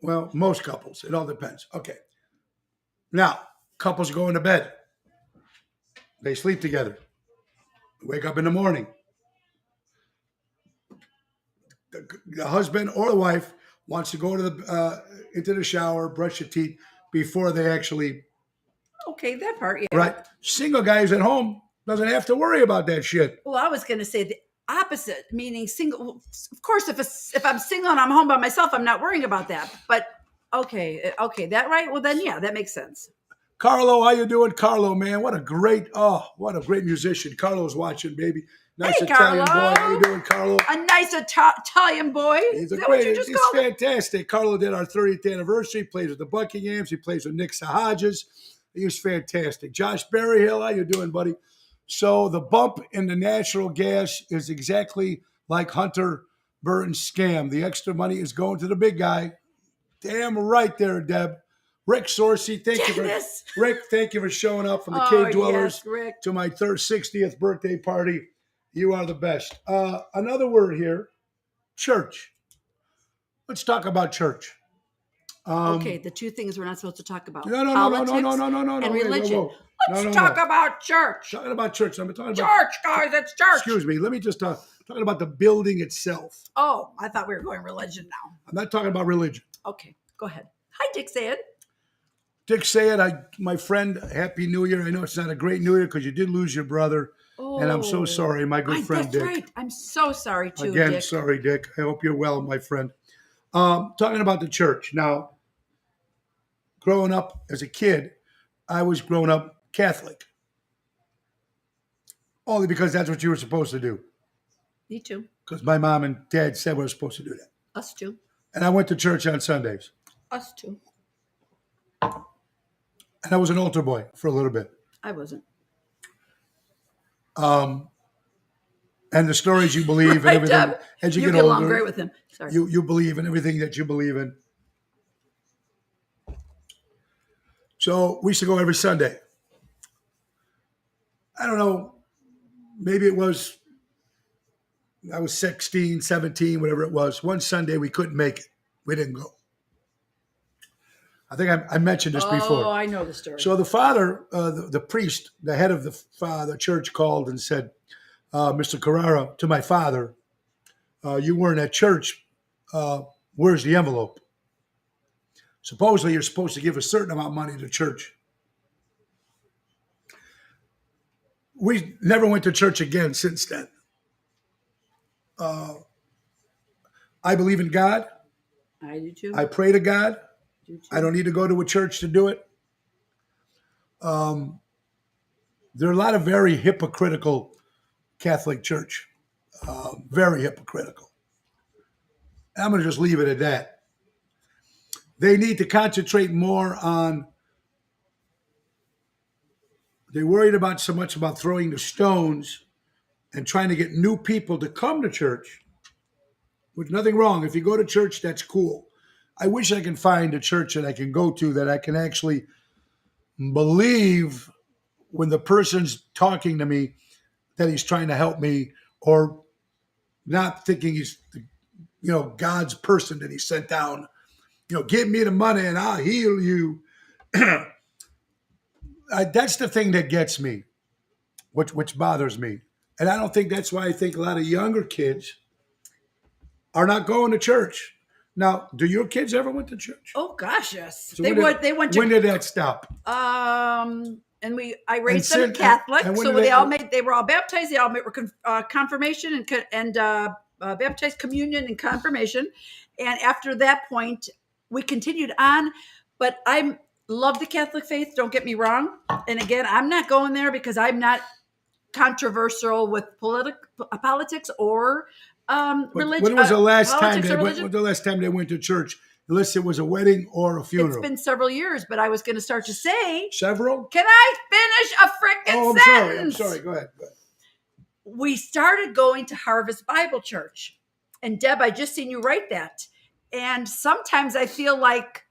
Well, most couples. It all depends. Okay. Now, couples go into bed. They sleep together. Wake up in the morning. The husband or the wife wants to go to into the shower, brush your teeth before they actually. Okay, that part, yeah. Right. Single guys at home doesn't have to worry about that shit. Well, I was going to say the opposite, meaning single. Of course, if I'm single and I'm home by myself, I'm not worrying about that. But okay, that right? Well, then yeah, that makes sense. Carlo, how you doing, Carlo? Man, what a great musician. Carlo's watching, baby. Nice hey, Italian Carlo. boy. How you doing, Carlo? A nice Italian boy. He's He's fantastic. Carlo did our 30th anniversary. He plays with the Buckinghams. He plays with Nick Sahajas. He was fantastic. Josh Berryhill, how you doing, buddy? So the bump in the natural gas is exactly like Hunter Burton's scam. The extra money is going to the big guy. Damn right there, Deb. Rick Sorsey, thank you for showing up from the Cave Dwellers to my 60th birthday party. You are the best. Another word here, church. Let's talk about church. Okay, the two things we're not supposed to talk about. No, and religion. Let's talk about church. Talking about church. I'm talking about church, guys. It's church. Excuse me. Let me just talking about the building itself. Oh, I thought we were going religion now. I'm not talking about religion. Okay, go ahead. Hi, Dick Sayed. Dick Sayed, my friend, Happy New Year. I know it's not a great New Year because you did lose your brother. Oh, and I'm so sorry, my good friend that's Dick. That's right. I'm so sorry too, Again, Dick. Sorry, Dick. I hope you're well, my friend. Talking about the church. Now, growing up as a kid, I was growing up Catholic. Only because that's what you were supposed to do. Me too. Because my mom and dad said we were supposed to do that. Us too. And I went to church on Sundays. Us too. And I was an altar boy for a little bit. I wasn't. and the stories you believe and Right, everything. Deb? As you You get get along older, great with him. Sorry. you believe in everything that you believe in. So we used to go every Sunday. I don't know, maybe I was 16, 17, whatever it was. One Sunday we couldn't make it. We didn't go. I think I mentioned this Oh, before. I know the story. So the father, the priest, the head of the church called and said, Mr. Carrara, to my father, you weren't at church. Where's the envelope? Supposedly you're supposed to give a certain amount of money to church. We never went to church again since then. I believe in God. I do too. I pray to God. do too. I don't need to go to a church to do it. There are a lot of very hypocritical Catholic Church. Very hypocritical. And I'm going to just leave it at that. They need to concentrate more on. They're worried about so much about throwing the stones and trying to get new people to come to church. With nothing wrong. If you go to church, that's cool. I wish I can find a church that I can go to that I can actually believe when the person's talking to me that he's trying to help me, or not thinking he's God's person that he sent down. Give me the money and I'll heal you. That's the thing that gets me, which bothers me. And I don't think that's why I think a lot of younger kids are not going to church. Now, do your kids ever went to church? Oh gosh, yes. So They went to when did that stop? and I raised them And Catholic, when so did they were all baptized. They all were confirmation and baptized, communion, and confirmation. And after that point, we continued on. But I love the Catholic faith. Don't get me wrong. And again, I'm not going there because I'm not controversial with politics or religion. When was the last time politics they or went? religion. When the last time they went to church? Unless it was a wedding or a funeral. It's been several years, but I was going to start to say, Several? can I finish a freaking sentence? I'm sorry. Go ahead. We started going to Harvest Bible Church. And Deb, I just seen you write that. And sometimes I feel like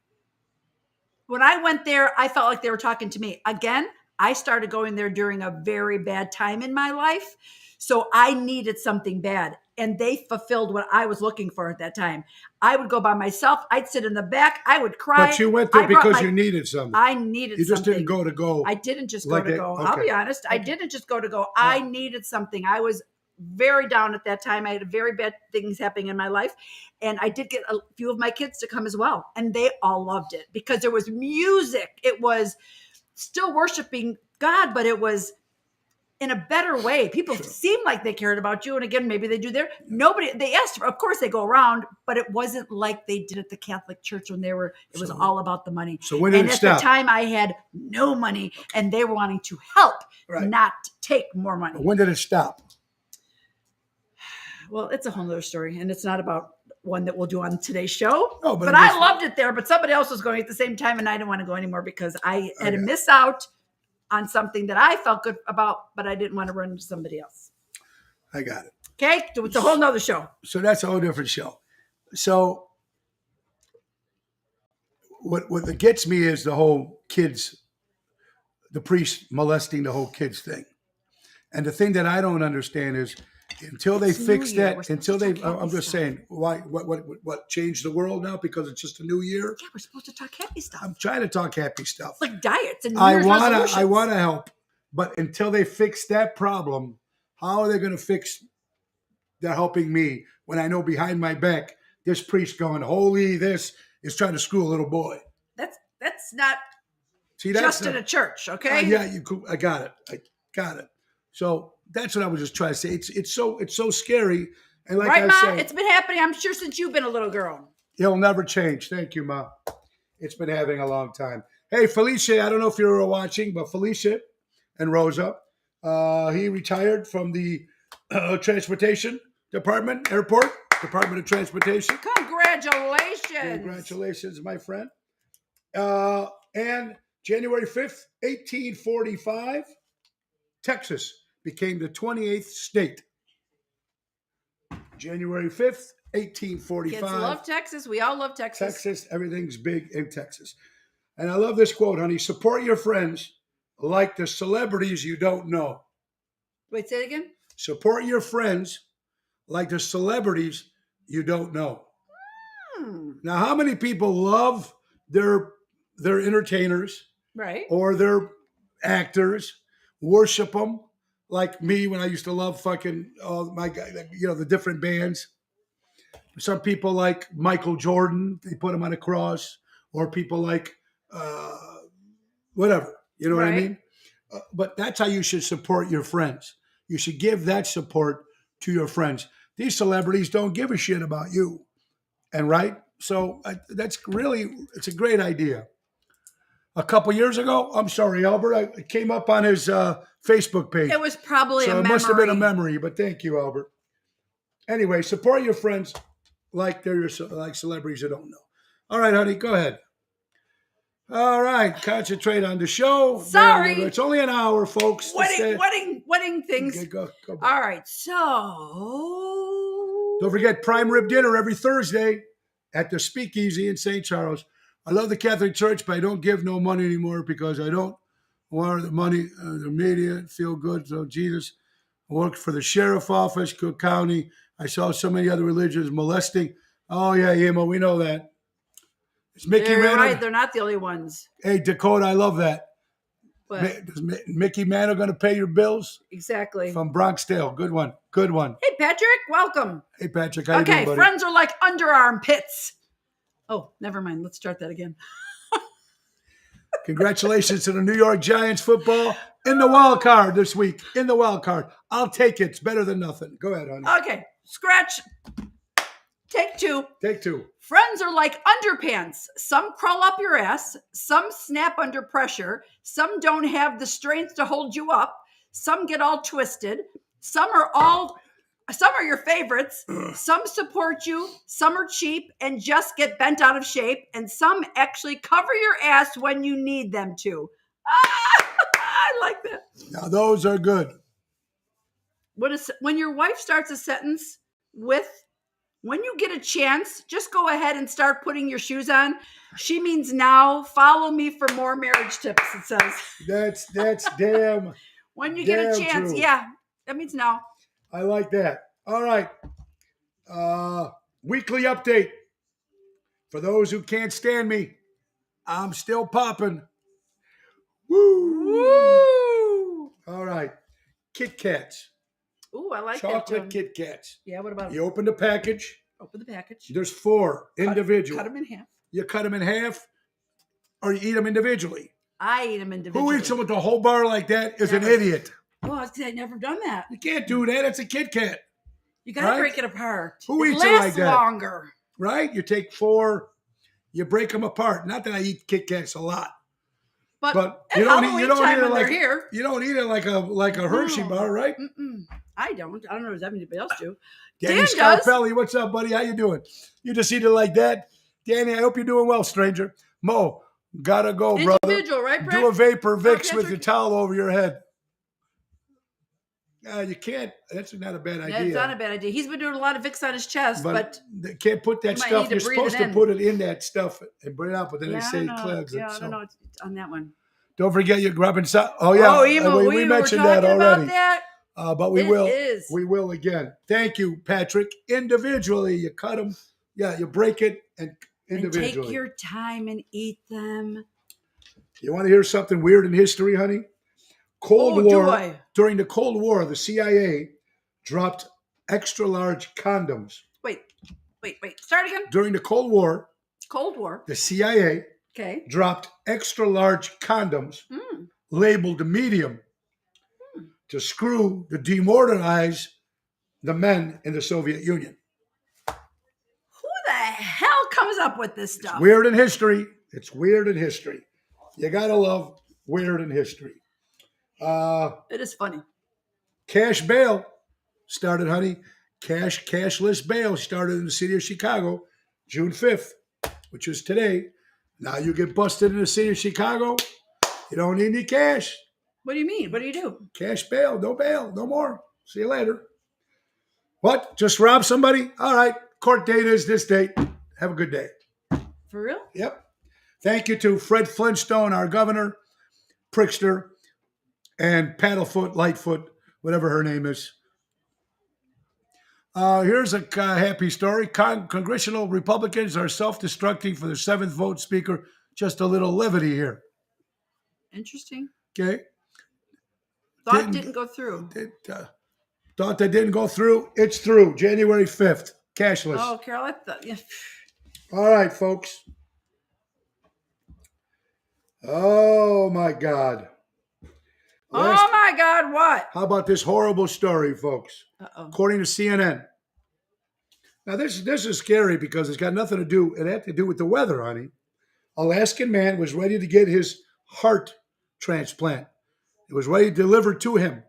when I went there, I felt like they were talking to me. Again, I started going there during a very bad time in my life. So I needed something bad. And they fulfilled what I was looking for at that time. I would go by myself. I'd sit in the back. I would cry. But you went there because you needed something. I needed something. You just didn't go to go. I didn't just like go to go. Okay. I'll be honest. I didn't just go to go. I needed something. I was very down at that time. I had very bad things happening in my life. And I did get a few of my kids to come as well. And they all loved it because there was music. It was still worshiping God, but it was in a better way. People seemed like they cared about you. And again, maybe they do there. They asked for, of course they go around, but it wasn't like they did at the Catholic Church when it was all about the money. So when did it stop? At the time I had no money and they were wanting to help, not take more money. When did it stop? Well, it's a whole other story, and it's not about one that we'll do on today's show. No, but I loved it there, but somebody else was going at the same time, and I didn't want to go anymore because I had to miss out on something that I felt good about, but I didn't want to run into somebody else. I got it. Okay? So it's a whole nother show. So that's a whole different show. So what gets me is the whole the priest molesting the whole kids thing. And the thing that I don't understand is until they fix that, I'm just saying, why? What changed the world now because it's just a new year? Yeah, we're supposed to talk happy stuff. I'm trying to talk happy stuff. Like diets and I want to help, but until they fix that problem, how are they going to fix? They're helping me when I know behind my back this priest going, holy, this is trying to screw a little boy. That's not just in a church, okay? I got it. I got it. So that's what I was just trying to say. It's so scary. And like right, I Ma? said, it's been happening, I'm sure, since you've been a little girl. It'll never change. Thank you, Ma. It's been happening a long time. Hey, Felicia, I don't know if you were watching, but Felicia and Rosa, he retired from the transportation department, Department of Transportation. Congratulations. Congratulations, my friend. And January 5th, 1845, Texas became the 28th state January 5th, Kids 1845. love Texas. We all love Texas. Texas, everything's big in Texas. And I love this quote, honey. Support your friends like the celebrities you don't know. Wait, say it again. Support your friends like the celebrities you don't know. Now, how many people love their entertainers Right. or their actors, worship them, like me when I used to love fucking the different bands. Some people like Michael Jordan, they put him on a cross, or people like whatever, you know what I Right. mean? But that's how you should support your friends. You should give that support to your friends. These celebrities don't give a shit about you, and right? So it's a great idea. A couple years ago, I'm sorry, Albert, I came up on his Facebook page. It was probably So a it memory. must have been a memory, but thank you, Albert. Anyway, support your friends like like celebrities you don't know. All right, honey, go ahead. All right, concentrate on the show. Sorry. It's only an hour, folks. Wedding things. Okay, go. All right, so Don't forget prime rib dinner every Thursday at the Speakeasy in St. Charles. I love the Catholic Church, but I don't give no money anymore because I don't want the money, the media, feel good. So Jesus, I worked for the sheriff office, Cook County. I saw so many other religions molesting. Oh, yeah, Emo, we know that. It's Mickey you're Mantle. right. They're not the only ones. Hey, Dakota, I love that. But Is Mickey Mantle going to pay your bills? exactly. From Bronx Tale. Good one. Good one. Hey, Patrick, welcome. Hey, Patrick, how you Okay, doing, buddy? friends are like underarm pits. Oh, never mind. Let's start that again. Congratulations to the New York Giants football in the wild card this week. In the wild card. I'll take it. It's better than nothing. Go ahead, honey. Okay, scratch. Take two. Take two. Friends are like underpants. Some crawl up your ass. Some snap under pressure. Some don't have the strength to hold you up. Some get all twisted. Some are your favorites. Some support you. Some are cheap and just get bent out of shape. And some actually cover your ass when you need them to. I like that. Now, those are good. When your wife starts a sentence with, when you get a chance, just go ahead and start putting your shoes on. She means now. Follow me for more marriage tips, it says. That's damn. When you get a damn chance. true. Yeah, that means now. I like that. All right. Weekly update. For those who can't stand me, I'm still popping. Woo! Woo! All right. Kit Kats. Ooh, I like that. Chocolate Too. Kit Kats. Yeah, what about You open the package. open the package? There's 4 individual. Cut them in half. You cut them in half, or you eat them individually. I eat them individually. Who eats them with the whole bar like that is an Never. idiot. Oh, I've never done that. You can't do that. It's a Kit Kat, You got to Right? break it apart. Who it eats it lasts like that? longer. right? You take 4, you break them apart. Not that I eat Kit Kats a lot, But but at you don't Halloween eat, you don't time eat it when like they're here. you don't eat it like a Hershey No. bar, right? Mm-mm. I don't. I don't know if anybody else do. Danny Dan does. Scarpelli, what's up, buddy? How you doing? You just eat it like that, Danny. I hope you're doing well, stranger. Mo, gotta go, brother. Individual, right, Brett? Do a vapor Vicks with Patrick? your towel over your head. You can't. That's not a bad idea. That's not a bad idea. He's been doing a lot of Vicks on his chest, but they can't put that you might stuff. need to You're breathe supposed it to in. put it in that stuff and bring it out, but then yeah, they say I it don't know. clogs Yeah, it. I So don't know on that one. don't forget your grubbing. Oh yeah, Oh, Emo, we were mentioned talking that about already. that. But we It will. is. We will again. Thank you, Patrick. Individually, you cut them. Yeah, you break it and And individually. take your time and eat them. You want to hear something weird in history, honey? Cold Oh, do War. I? During the Cold War, the CIA dropped extra large condoms. Wait. Start again. During the Cold War, Cold War. the CIA Okay. dropped extra large condoms Mm. labeled medium to demoralize the men in the Soviet Union. Who the hell comes up with this stuff? Weird in history. It's weird in history. You gotta love weird in history. It is funny. Cash bail started, honey. Cashless bail started in the city of Chicago, June 5th, which is today. Now you get busted in the city of Chicago, you don't need any cash. What do you mean? What do you do? Cash bail, no more. See you later. What? Just rob somebody? All right. Court date is this date. Have a good day. For real? Yep. Thank you to Fred Flintstone, our governor, Prickster, and Paddlefoot, Lightfoot, whatever her name is. Here's a happy story. Congressional Republicans are self-destructing for the 7th vote speaker. Just a little levity here. Interesting. Okay. Thought didn't go through. Thought that didn't go through. It's through. January 5th. Cashless. Oh, Carol, I thought. Yeah. All right, folks. Oh, my God. Oh, my God, what? How about this horrible story, folks? Uh-oh. According to CNN. Now, this is scary because it's got nothing to do, it had to do with the weather, honey. Alaskan man was ready to get his heart transplant. It was ready delivered to him.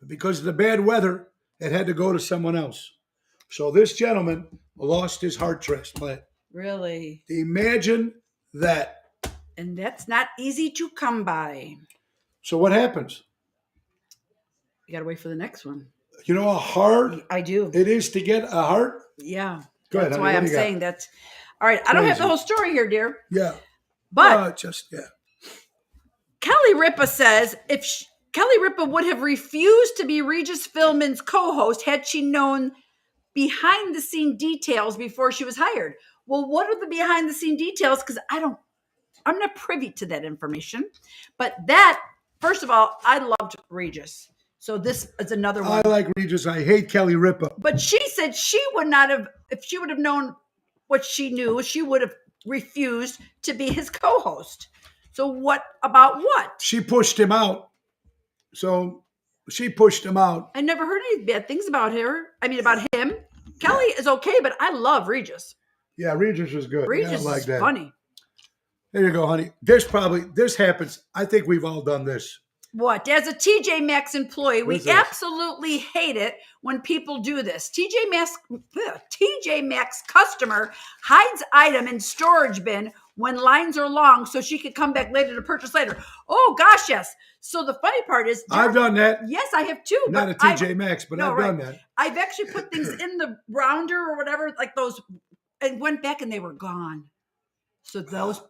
But because of the bad weather, it had to go to someone else. So this gentleman lost his heart transplant. Really? Imagine that. And that's not easy to come by. So what happens? You got to wait for the next one. You know how hard I do. it is to get a heart? Yeah. Go ahead, That's honey, why what I'm do you got? saying that. All right. I don't have the Crazy. whole story here, dear. Yeah. But Yeah. Kelly Ripa says Kelly Ripa would have refused to be Regis Philbin's co-host had she known behind-the-scene details before she was hired. Well, what are the behind-the-scene details? Because I'm not privy to that information. But that, first of all, I loved Regis. So this is another one. I like Regis. I hate Kelly Ripa. But she said she would not have, if she would have known what she knew, she would have refused to be his co-host. So what about what? She pushed him out. So she pushed him out. I never heard any bad things about her. I mean, about him. Kelly is okay, but I love Regis. Yeah, Regis was good. Regis yeah, I like is that. funny. There you go, honey. This happens. I think we've all done this. What? As a TJ Maxx employee, we What's this? absolutely hate it when people do this. TJ Maxx customer hides item in storage bin when lines are long so she could come back later to purchase later. Oh, gosh, yes. So the funny part is... I've done that. Yes, I have too. Not a TJ Maxx, but I've done that. I've actually put things in the rounder or whatever, like those, and went back and they were gone. So those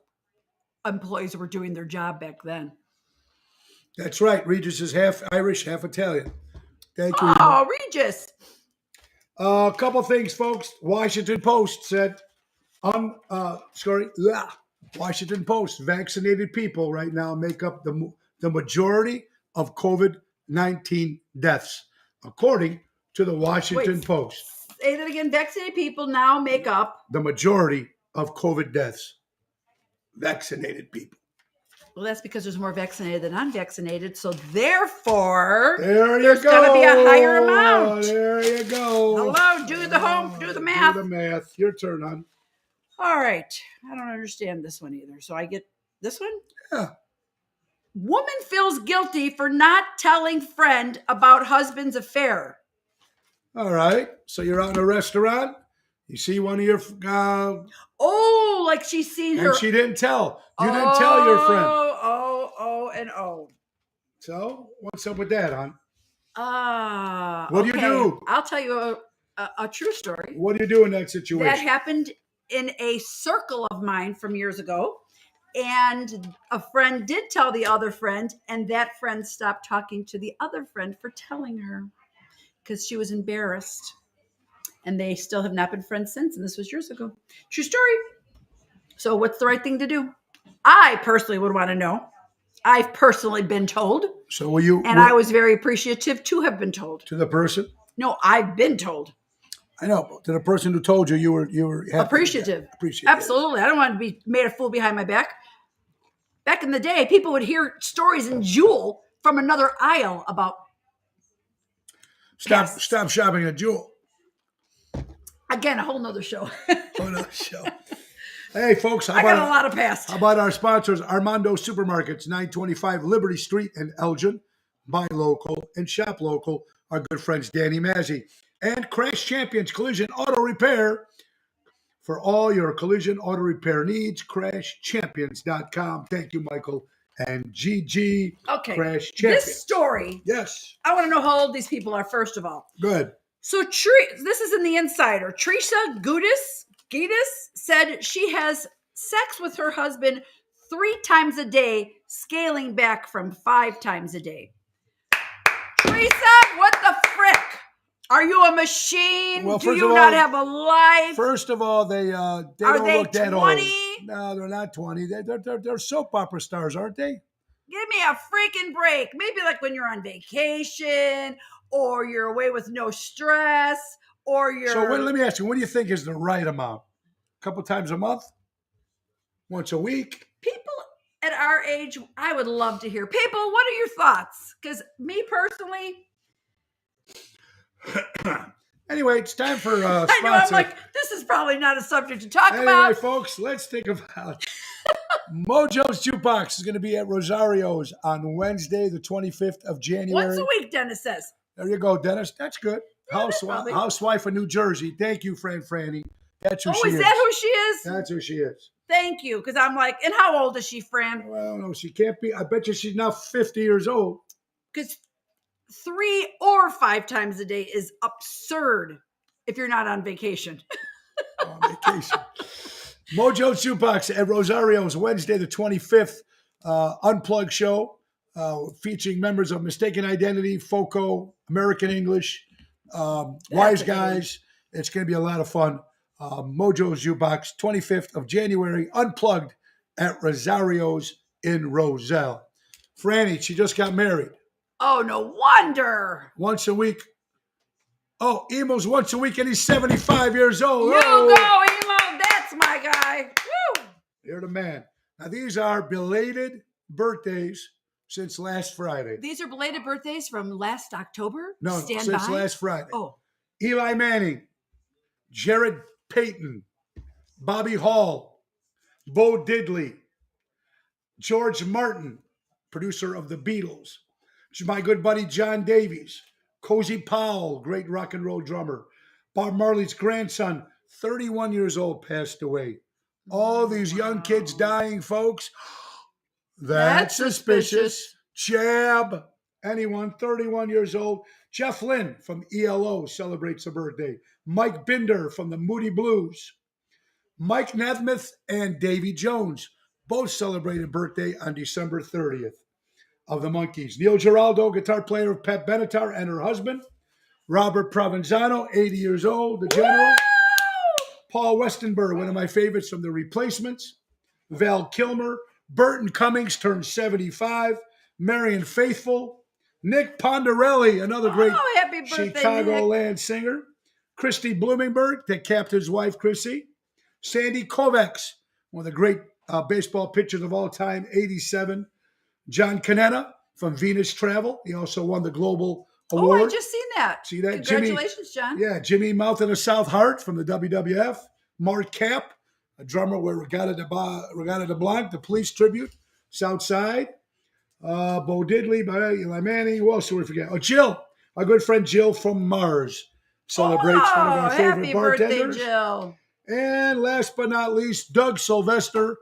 employees were doing their job back then. That's right. Regis is half Irish, half Italian. Thank you. Oh, Regis. A couple things, folks. Washington Post said, Washington Post, vaccinated people right now make up the majority of COVID-19 deaths, according to the Washington Post. Say that again. Vaccinated people now make up the majority of COVID deaths. Vaccinated people. Well, that's because there's more vaccinated than unvaccinated. So therefore, there's going to be a higher amount. There you go. Hello, do the math. Do the math. Your turn, hon. All right. I don't understand this one either. So I get this one? Yeah. Woman feels guilty for not telling friend about husband's affair. All right. So you're out in a restaurant. You see one of your... like she's seen her... And she didn't tell. You didn't tell your friend. Oh. So, what's up with that, hon? What do you do? I'll tell you a true story. What do you do in that situation? That happened in a circle of mine from years ago. And a friend did tell the other friend, and that friend stopped talking to the other friend for telling her because she was embarrassed. And they still have not been friends since. And this was years ago. True story. So what's the right thing to do? I personally would want to know. I've personally been told. So were you? And I was very appreciative to have been told. To the person? No, I've been told. I know. But to the person who told you, you were happy. Appreciative. Appreciative. Absolutely. I don't want to be made a fool behind my back. Back in the day, people would hear stories in Jewel from another aisle about. Stop shopping at Jewel. Again, a whole nother show. Hey, folks. I got a lot of past. How about our sponsors, Armando Supermarkets, 925 Liberty Street in Elgin. Buy local and shop local. Our good friends, Danny Mazzi. And Crash Champions Collision Auto Repair. For all your collision auto repair needs, CrashChampions.com. Thank you, Michael. And GG. Okay. Crash Champions. This story. Yes. I want to know how old these people are, first of all. Good. So this is in the Insider. Teresa Gudis said she has sex with her husband 3 times a day, scaling back from 5 times a day. Teresa, what the frick? Are you a machine? Well, Do first you of not all- have a life? First of all, they Are don't they look that 20? old. No, they're not 20. They're soap opera stars, aren't they? Give me a freaking break. Maybe like when you're on vacation or you're away with no stress or you're So let me ask you, what do you think is the right amount? A couple times a month? Once a week? people at our age. I would love to hear people. What are your thoughts? Because me personally, Anyway, it's time for I know I'm sponsor. like, this is probably not a subject to talk Anyway, about. folks, let's think about Mojo's Jukebox is going to be at Rosario's on Wednesday, the 25th of January. Once a week, Dennis says. There you go, Dennis. That's good. Yeah, that's probably- Housewife of New Jersey. Thank you, Franny. That's who Oh, she is is. that who she is? That's who she is. Thank you. Because I'm like, and how old is she, Fran? Well, no, she can't be. I bet you she's now 50 years old. Because 3 or 5 times a day is absurd if you're not on vacation. On vacation. Mojo's Jukebox at Rosario's Wednesday, the 25th. Unplugged show featuring members of Mistaken Identity, FOCO, American English, Wise Guys. It's going to be a lot of fun. Mojo's Jukebox, 25th of January, Unplugged at Rosario's in Roselle. Franny, she just got married. Oh, no wonder. Once a week. Oh, Emo's once a week and he's 75 years old. You Oh. go, Emo. That's my guy. Woo. You're the man. Now, these are belated birthdays since last Friday. These are belated birthdays from last October? No, Stand since by. last Friday. Oh, Eli Manning, Jared Payton, Bobby Hall, Bo Diddley, George Martin, producer of the Beatles, my good buddy John Davies, Cozy Powell, great rock and roll drummer, Bob Marley's grandson, 31 years old, passed away. All these young kids dying, folks. That's suspicious. Jab. Anyone, 31 years old. Jeff Lynne from ELO celebrates a birthday. Mike Binder from the Moody Blues. Mike Nesmith and Davy Jones both celebrated birthday on December 30th. Of the Monkees. Neil Giraldo, guitar player of Pat Benatar and her husband. Robert Provenzano, 80 years old, the general. Paul Westenberg, one of my favorites from The Replacements. Val Kilmer. Burton Cummings turned 75. Marion Faithfull. Nick Ponderelli, another great oh, happy birthday, Chicagoland Nick. singer. Christy Blumenberg, the captain's wife, Chrissy. Sandy Kovacs, one of the great baseball pitchers of all time, 87. John Canetta from Venus Travel. He also won the Global Award. Oh, I just seen that. See that? Congratulations, John. Yeah, Jimmy Mouth of the South Heart from the WWF. Mark Cap, a drummer with Regatta de Blanc, the Police Tribute, Southside. Bo Diddley, Eli Manning. Who else do we forget? Oh, Jill, our good friend Jill from Mars, celebrates one of our favorite happy bartenders. birthday, Jill. And last but not least, Doug Sylvester,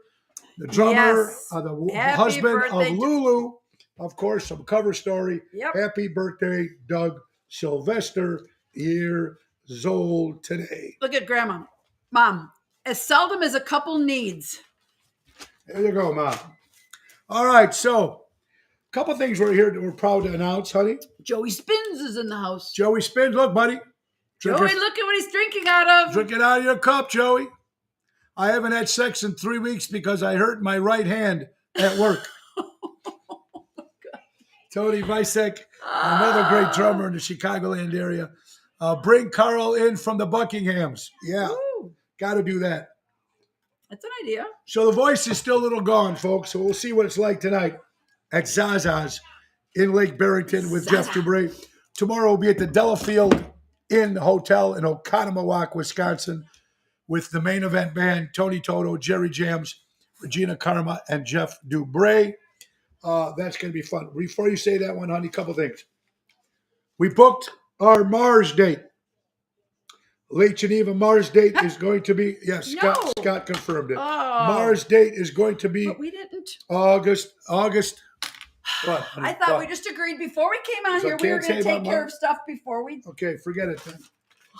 the drummer, Yes. the Happy husband birthday, of Lulu. Of course, some cover story. Yep. Happy birthday, Doug Sylvester, years old today. Look at Grandma. Mom, as seldom as a couple needs. There you go, Mom. All right, so a couple things we're here that we're proud to announce, honey. Joey Spins is in the house. Joey Spins, look, buddy. Joey, look at what he's drinking out of. Drink it out of your cup, Joey. I haven't had sex in 3 weeks because I hurt my right hand at work. Tony Vicek, another great drummer in the Chicagoland area. Bring Carl in from the Buckinghams. Yeah, Ooh, got to do that. that's an idea. So the voice is still a little gone, folks. So we'll see what it's like tonight at Zaza's in Lake Barrington with Jeff Dubrey. Tomorrow we'll be at the Delafield Inn Hotel in Oconomowoc, Wisconsin, with the main event band, Tony Toto, Jerry Jams, Regina Karma, and Jeff Dubrey. That's going to be fun. Before you say that one, honey, a couple things. We booked our Mars date. Lake Geneva Mars date is going to be, yes, Scott confirmed it. Oh. Mars date is going to be But we didn't. August. What, honey? I thought What? we just agreed before we came on So I here we were can't going to say take about care mine? of stuff before we. Okay, forget it then.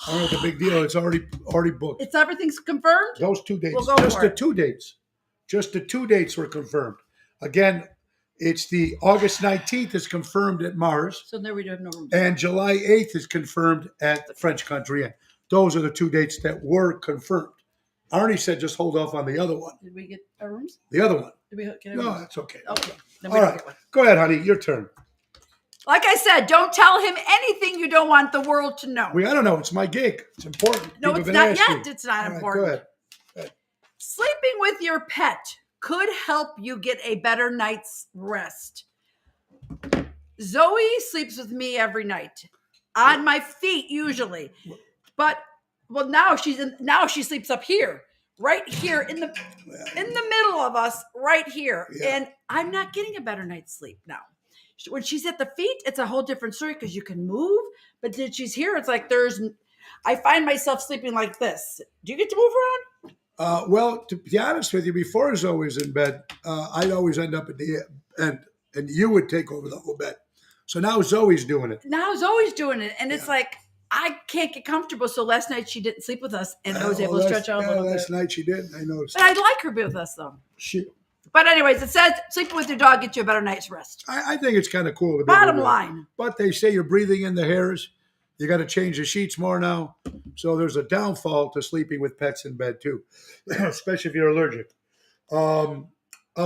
I don't know what the big deal. It's already booked. It's everything's confirmed. Those 2 dates, We'll go just for the it. 2 dates, just the 2 dates were confirmed. Again, it's the August 19th is confirmed at Mars, So there we have no room. and July 8th is confirmed at the French Country Inn. Those are the 2 dates that were confirmed. Arnie said just hold off on the other one. Did we get our rooms? The other one. Did we get our No, rooms? that's okay. Okay. Then we All don't right. get one. Go ahead, honey. Your turn. Like I said, don't tell him anything you don't want the world to know. I don't know. It's my gig. It's important. No, People it's have not been yet. asking. It's not All right, important. Go ahead. Sleeping with your pet could help you get a better night's rest. Zoe sleeps with me every night, on my feet usually, but now she sleeps up here, right here in the middle of us, right here, Yeah. and I'm not getting a better night's sleep now. When she's at the feet, it's a whole different story because you can move, but then she's here, it's like I find myself sleeping like this. Do you get to move around? Well, to be honest with you, before Zoe was in bed, I'd always end up at the end, and you would take over the whole bed. So now Zoe's doing it. Now Zoe's doing it, and it's like I can't get comfortable. So last night she didn't sleep with us, and I was able to stretch out a little Last bit. night she did. I noticed. But I'd like her to be with us though. But anyways, it says sleeping with your dog gets you a better night's rest. I think it's kind of cool. To be Bottom able to- line. But they say you're breathing in the hairs. You got to change the sheets more now. So there's a downfall to sleeping with pets in bed too, especially if you're allergic.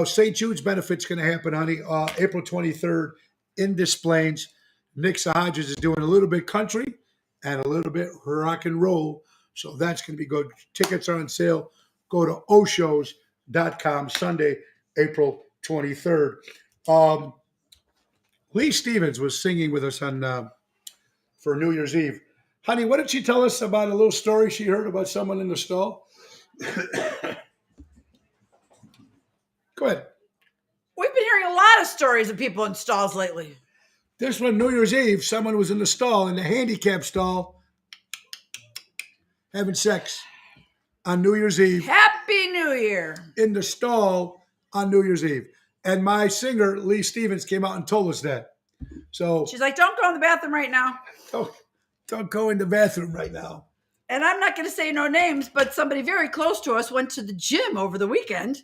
St. Jude's benefit's going to happen, honey. April 23rd in Des Plaines. Nick Hodges is doing a little bit country and a little bit rock and roll. So that's going to be good. Tickets are on sale. Go to oshows.com Sunday, April 23rd. Lee Stevens was singing with us on for New Year's Eve. Honey, what did she tell us about a little story she heard about someone in the stall? Go ahead. We've been hearing a lot of stories of people in stalls lately. This one, New Year's Eve, someone was in the stall, in the handicap stall, having sex on New Year's Eve. Happy New Year. In the stall on New Year's Eve. And my singer, Lee Stevens, came out and told us that. So She's like, don't go in the bathroom right now. don't go in the bathroom right now. And I'm not going to say no names, but somebody very close to us went to the gym over the weekend,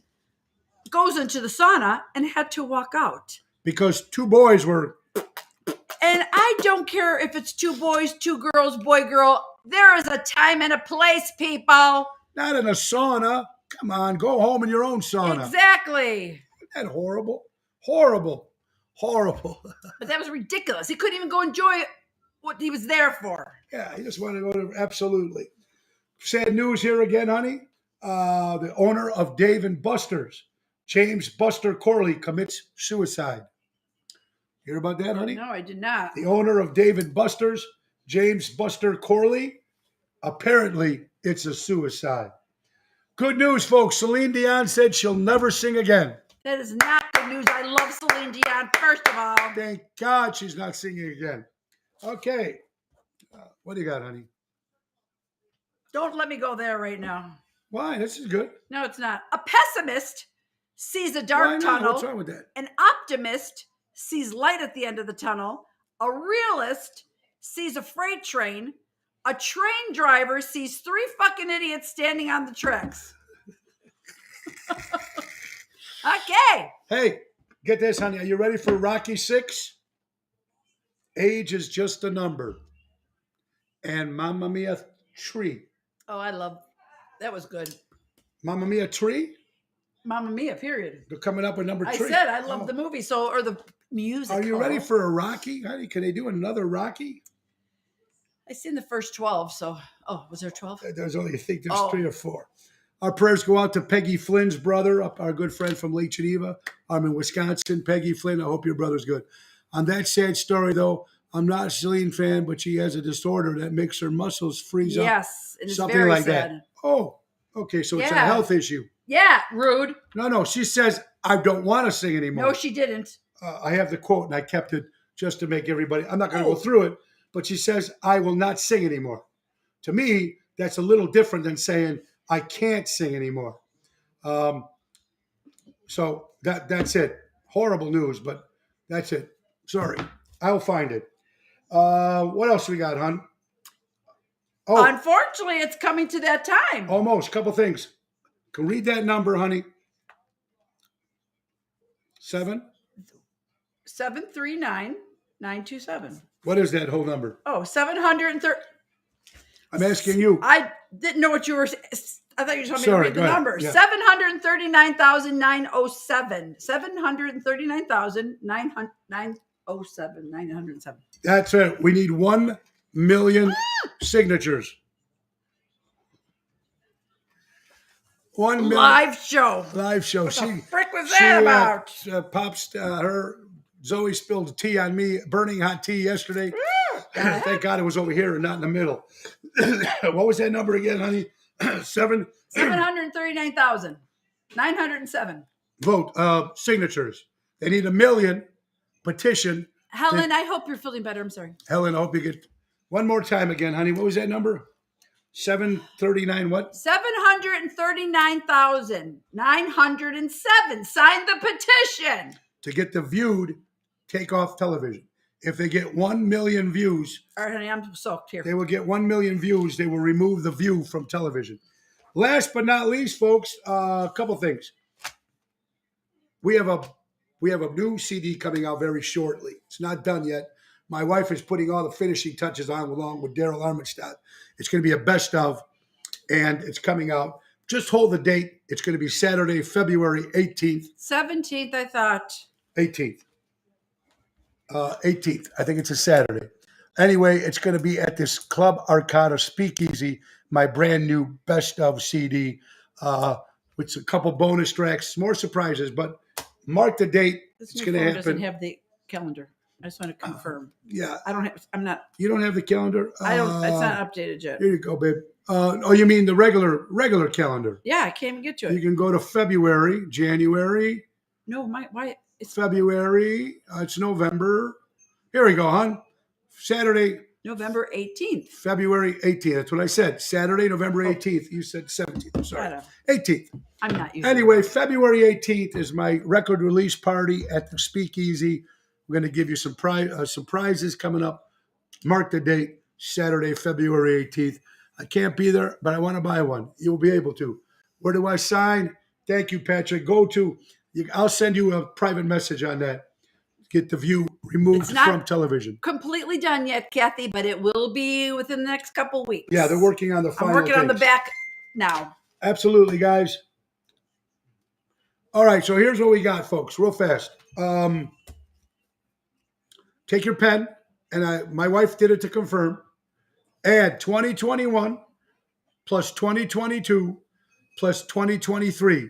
goes into the sauna, and had to walk out. Because two boys were... And I don't care if it's two boys, two girls, boy, girl. There is a time and a place, people. Not in a sauna. Come on, go home in your own sauna. Exactly. Isn't that horrible? Horrible. But that was ridiculous. He couldn't even go enjoy what he was there for. Yeah, he just wanted to go to... Absolutely. Sad news here again, honey. The owner of Dave & Buster's, James Buster Corley, commits suicide. Hear about that, honey? No, I did not. The owner of Dave & Buster's, James Buster Corley, apparently it's a suicide. Good news, folks. Celine Dion said she'll never sing again. That is not good news. I love Celine Dion, first of all. Thank God she's not singing again. Okay. What do you got, honey? Don't let me go there right now. Why? This is good. No, it's not. A pessimist sees a dark Why not? tunnel. What's wrong with that? An optimist sees light at the end of the tunnel. A realist sees a freight train. A train driver sees three fucking idiots standing on the tracks. Okay. Hey, get this, honey. Are you ready for Rocky 6? Age is just a number. And Mamma Mia 3. Oh, I love that. Was good. Mamma Mia 3? Mamma Mia, period. They're coming up with number 3. I said I love the movie, or the music. Are you ready for a Rocky? Honey, can they do another Rocky? I seen the first 12, so was there 12? There's only, I think there's 3 or 4. Our prayers go out to Peggy Flynn's brother, our good friend from Lake Geneva. I'm in Wisconsin. Peggy Flynn, I hope your brother's good. On that sad story, though, I'm not a Celine fan, but she has a disorder that makes her muscles freeze up. Yes, it is Something very like sad. that. Oh, okay, so it's a Yeah. health issue. Yeah, rude. No, she says, I don't want to sing anymore. No, she didn't. I have the quote, and I kept it just to make everybody, I'm not going to go through it, but she says, I will not sing anymore. To me, that's a little different than saying, I can't sing anymore. So that's it. Horrible news, but that's it. Sorry. I'll find it. What else we got, hon? Oh, Unfortunately, it's coming to that time. almost. Couple things. Can read that number, honey. 7. 739,927. What is that whole number? Oh, 730. I'm asking you. I didn't know what you were. I thought you told me Sorry, to read go the ahead. number. Yeah. 739,907. 739,907. That's it. We need 1 million signatures. 1 million. Live show. Live show. What the frick was that about? Her Zoe spilled tea on me, burning hot tea yesterday. Thank God it was over here and not in the middle. What was that number again, honey? 739,907. Vote signatures. They need 1 million petition. Helen, I hope you're feeling better. I'm sorry. Helen, I hope you get one more time again, honey. What was that number? 739 what? 739,907. Sign the petition. To get the viewed take off television. If they get 1 million views, All right, honey, I'm soaked here. they will get 1 million views. They will remove the view from television. Last but not least, folks, a couple things. We have a new CD coming out very shortly. It's not done yet. My wife is putting all the finishing touches on along with Daryl Armitstadt. It's going to be a best of, and it's coming out. Just hold the date. It's going to be Saturday, February 18th. 17th, I thought. 18th. 18th. I think it's a Saturday. Anyway, it's going to be at this Club Arcada Speakeasy, my brand new best of CD, with a couple bonus tracks, more surprises, but mark the date. This It's new going to phone happen. doesn't have the calendar. I just want to confirm. Yeah. I don't have. I'm not. You don't have the calendar? I don't. It's not updated yet. Here you go, babe. Oh, you mean the regular calendar? Yeah, I can't even get to You it. can go to February, January, No, why? It's February. It's November. Here we go, hon. Saturday, November 18th. February 18th. That's what I said. Saturday, November 18th. You said 17th. I'm sorry. Shut up. 18th. I'm not using. Anyway, February 18th is my record release party at the Speakeasy. We're going to give you some prizes coming up. Mark the date, Saturday, February 18th. I can't be there, but I want to buy one. You'll be able to. Where do I sign? Thank you, Patrick. I'll send you a private message on that. Get the view removed It's not- from television. completely done yet, Kathy, but it will be within the next couple weeks. Yeah, they're working on the I'm final working on the things. back now. Absolutely, guys. All right, so here's what we got, folks, real fast. Take your pen, and my wife did it to confirm. Add 2021 plus 2022 plus 2023,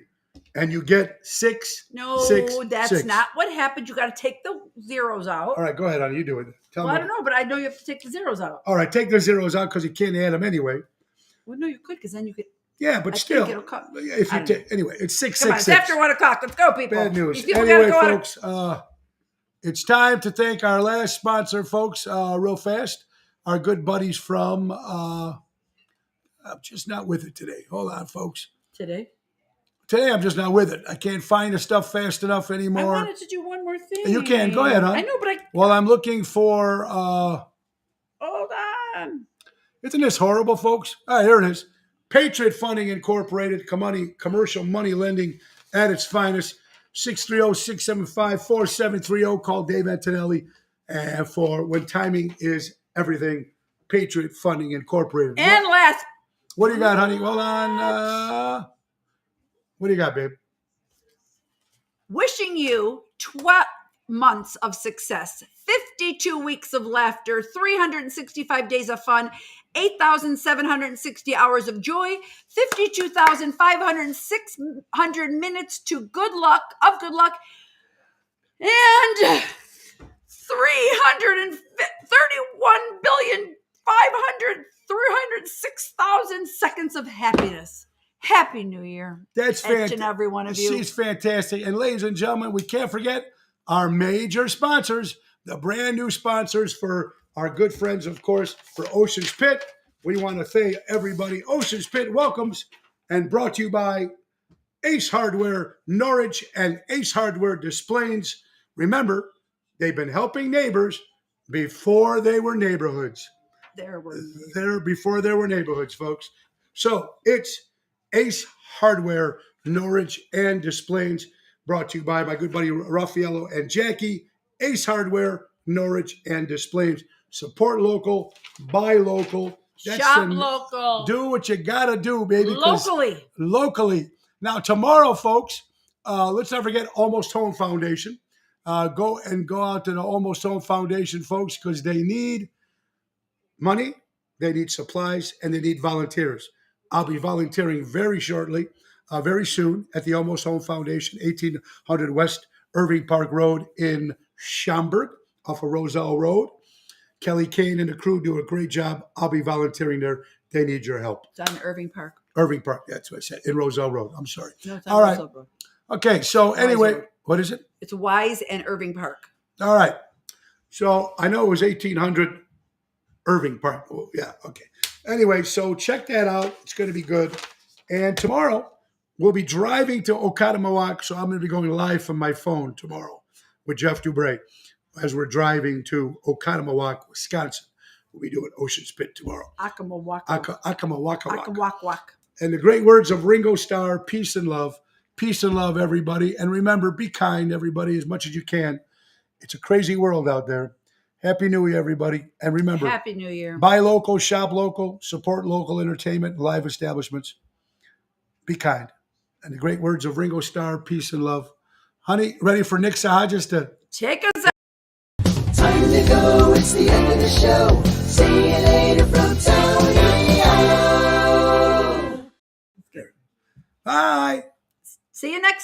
and you get 6. No, 6, that's 6. not what happened. You got to take the zeros out. All right, go ahead, honey. You do it. Tell Well, I me. don't know, but I know you have to take the zeros out. All right, take the zeros out because you can't add them anyway. Well, no, you could, because then you could. Yeah, but I still, think it'll come. if I you don't take anyway, it's 6, Come 6, on, it's 6. after 1 o'clock. Let's go, people. Bad news. These people Anyway, gotta go folks, it's time to thank our last sponsor, folks, real fast. Our good buddies from, I'm just not with it today. Hold on, folks. today. Today, I'm just not with it. I can't find the stuff fast enough I anymore. wanted to do one more thing. You can. Go ahead, huh? I know, but I. Well, I'm looking for, Hold on. isn't this horrible, folks? All right, here it is. Patriot Funding Incorporated, commercial money lending at its finest. 630-675-4730. Call Dave Antonelli for when timing is everything. Patriot Funding Incorporated. And last, What do you got, honey? Hold on. What do you got, babe? wishing you 12 months of success, 52 weeks of laughter, 365 days of fun, 8,760 hours of joy, 52,500 minutes to good luck, and 306,000 seconds of happiness. Happy New Year. That's Each and fantastic. every one of you. She's fantastic. And ladies and gentlemen, we can't forget our major sponsors, the brand new sponsors for our good friends, of course, for Ocean's Pit. We want to thank everybody. Ocean's Pit welcomes and brought to you by Ace Hardware Norwich and Ace Hardware Des Plaines. Remember, they've been helping neighbors before they were neighborhoods. there were There before there were neighborhoods, folks. So it's Ace Hardware, Norwich and Des Plaines, brought to you by my good buddy Raffaello and Jackie. Ace Hardware, Norwich and Des Plaines. Support local, buy local. shop local, Do what you gotta do, baby. 'Cause locally. Now tomorrow, folks, let's not forget Almost Home Foundation. Go out to the Almost Home Foundation, folks, because they need money, they need supplies, and they need volunteers. I'll be volunteering very shortly, very soon at the Almost Home Foundation, 1800 West Irving Park Road in Schaumburg, off of Roselle Road. Kelly Kane and the crew do a great job. I'll be volunteering there. They need your help. It's on Irving Park. Irving Park, that's what I said, in Roselle Road. I'm sorry. No, it's on All right. Roselle Road. Okay, so anyway, Road. what is it? It's Wise and Irving Park. All right. So I know it was 1800 Irving Park. Oh, yeah, okay. Anyway, so check that out. It's going to be good. And tomorrow, we'll be driving to Oconomowoc. So I'm going to be going live from my phone tomorrow with Jeff Dubray as we're driving to Oconomowoc, Wisconsin. We'll be doing Ocean Spit tomorrow. Akamawakwak. And the great words of Ringo Starr, peace and love. Peace and love, everybody. And remember, be kind, everybody, as much as you can. It's a crazy world out there. Happy New Year, everybody. And remember, Happy New Year. buy local, shop local, support local entertainment, live establishments. Be kind. And the great words of Ringo Starr, peace and love. Honey, ready for Nick Sahajas to Take us out. Time to go, it's the end of the show. See you later from Tony O. bye. See you next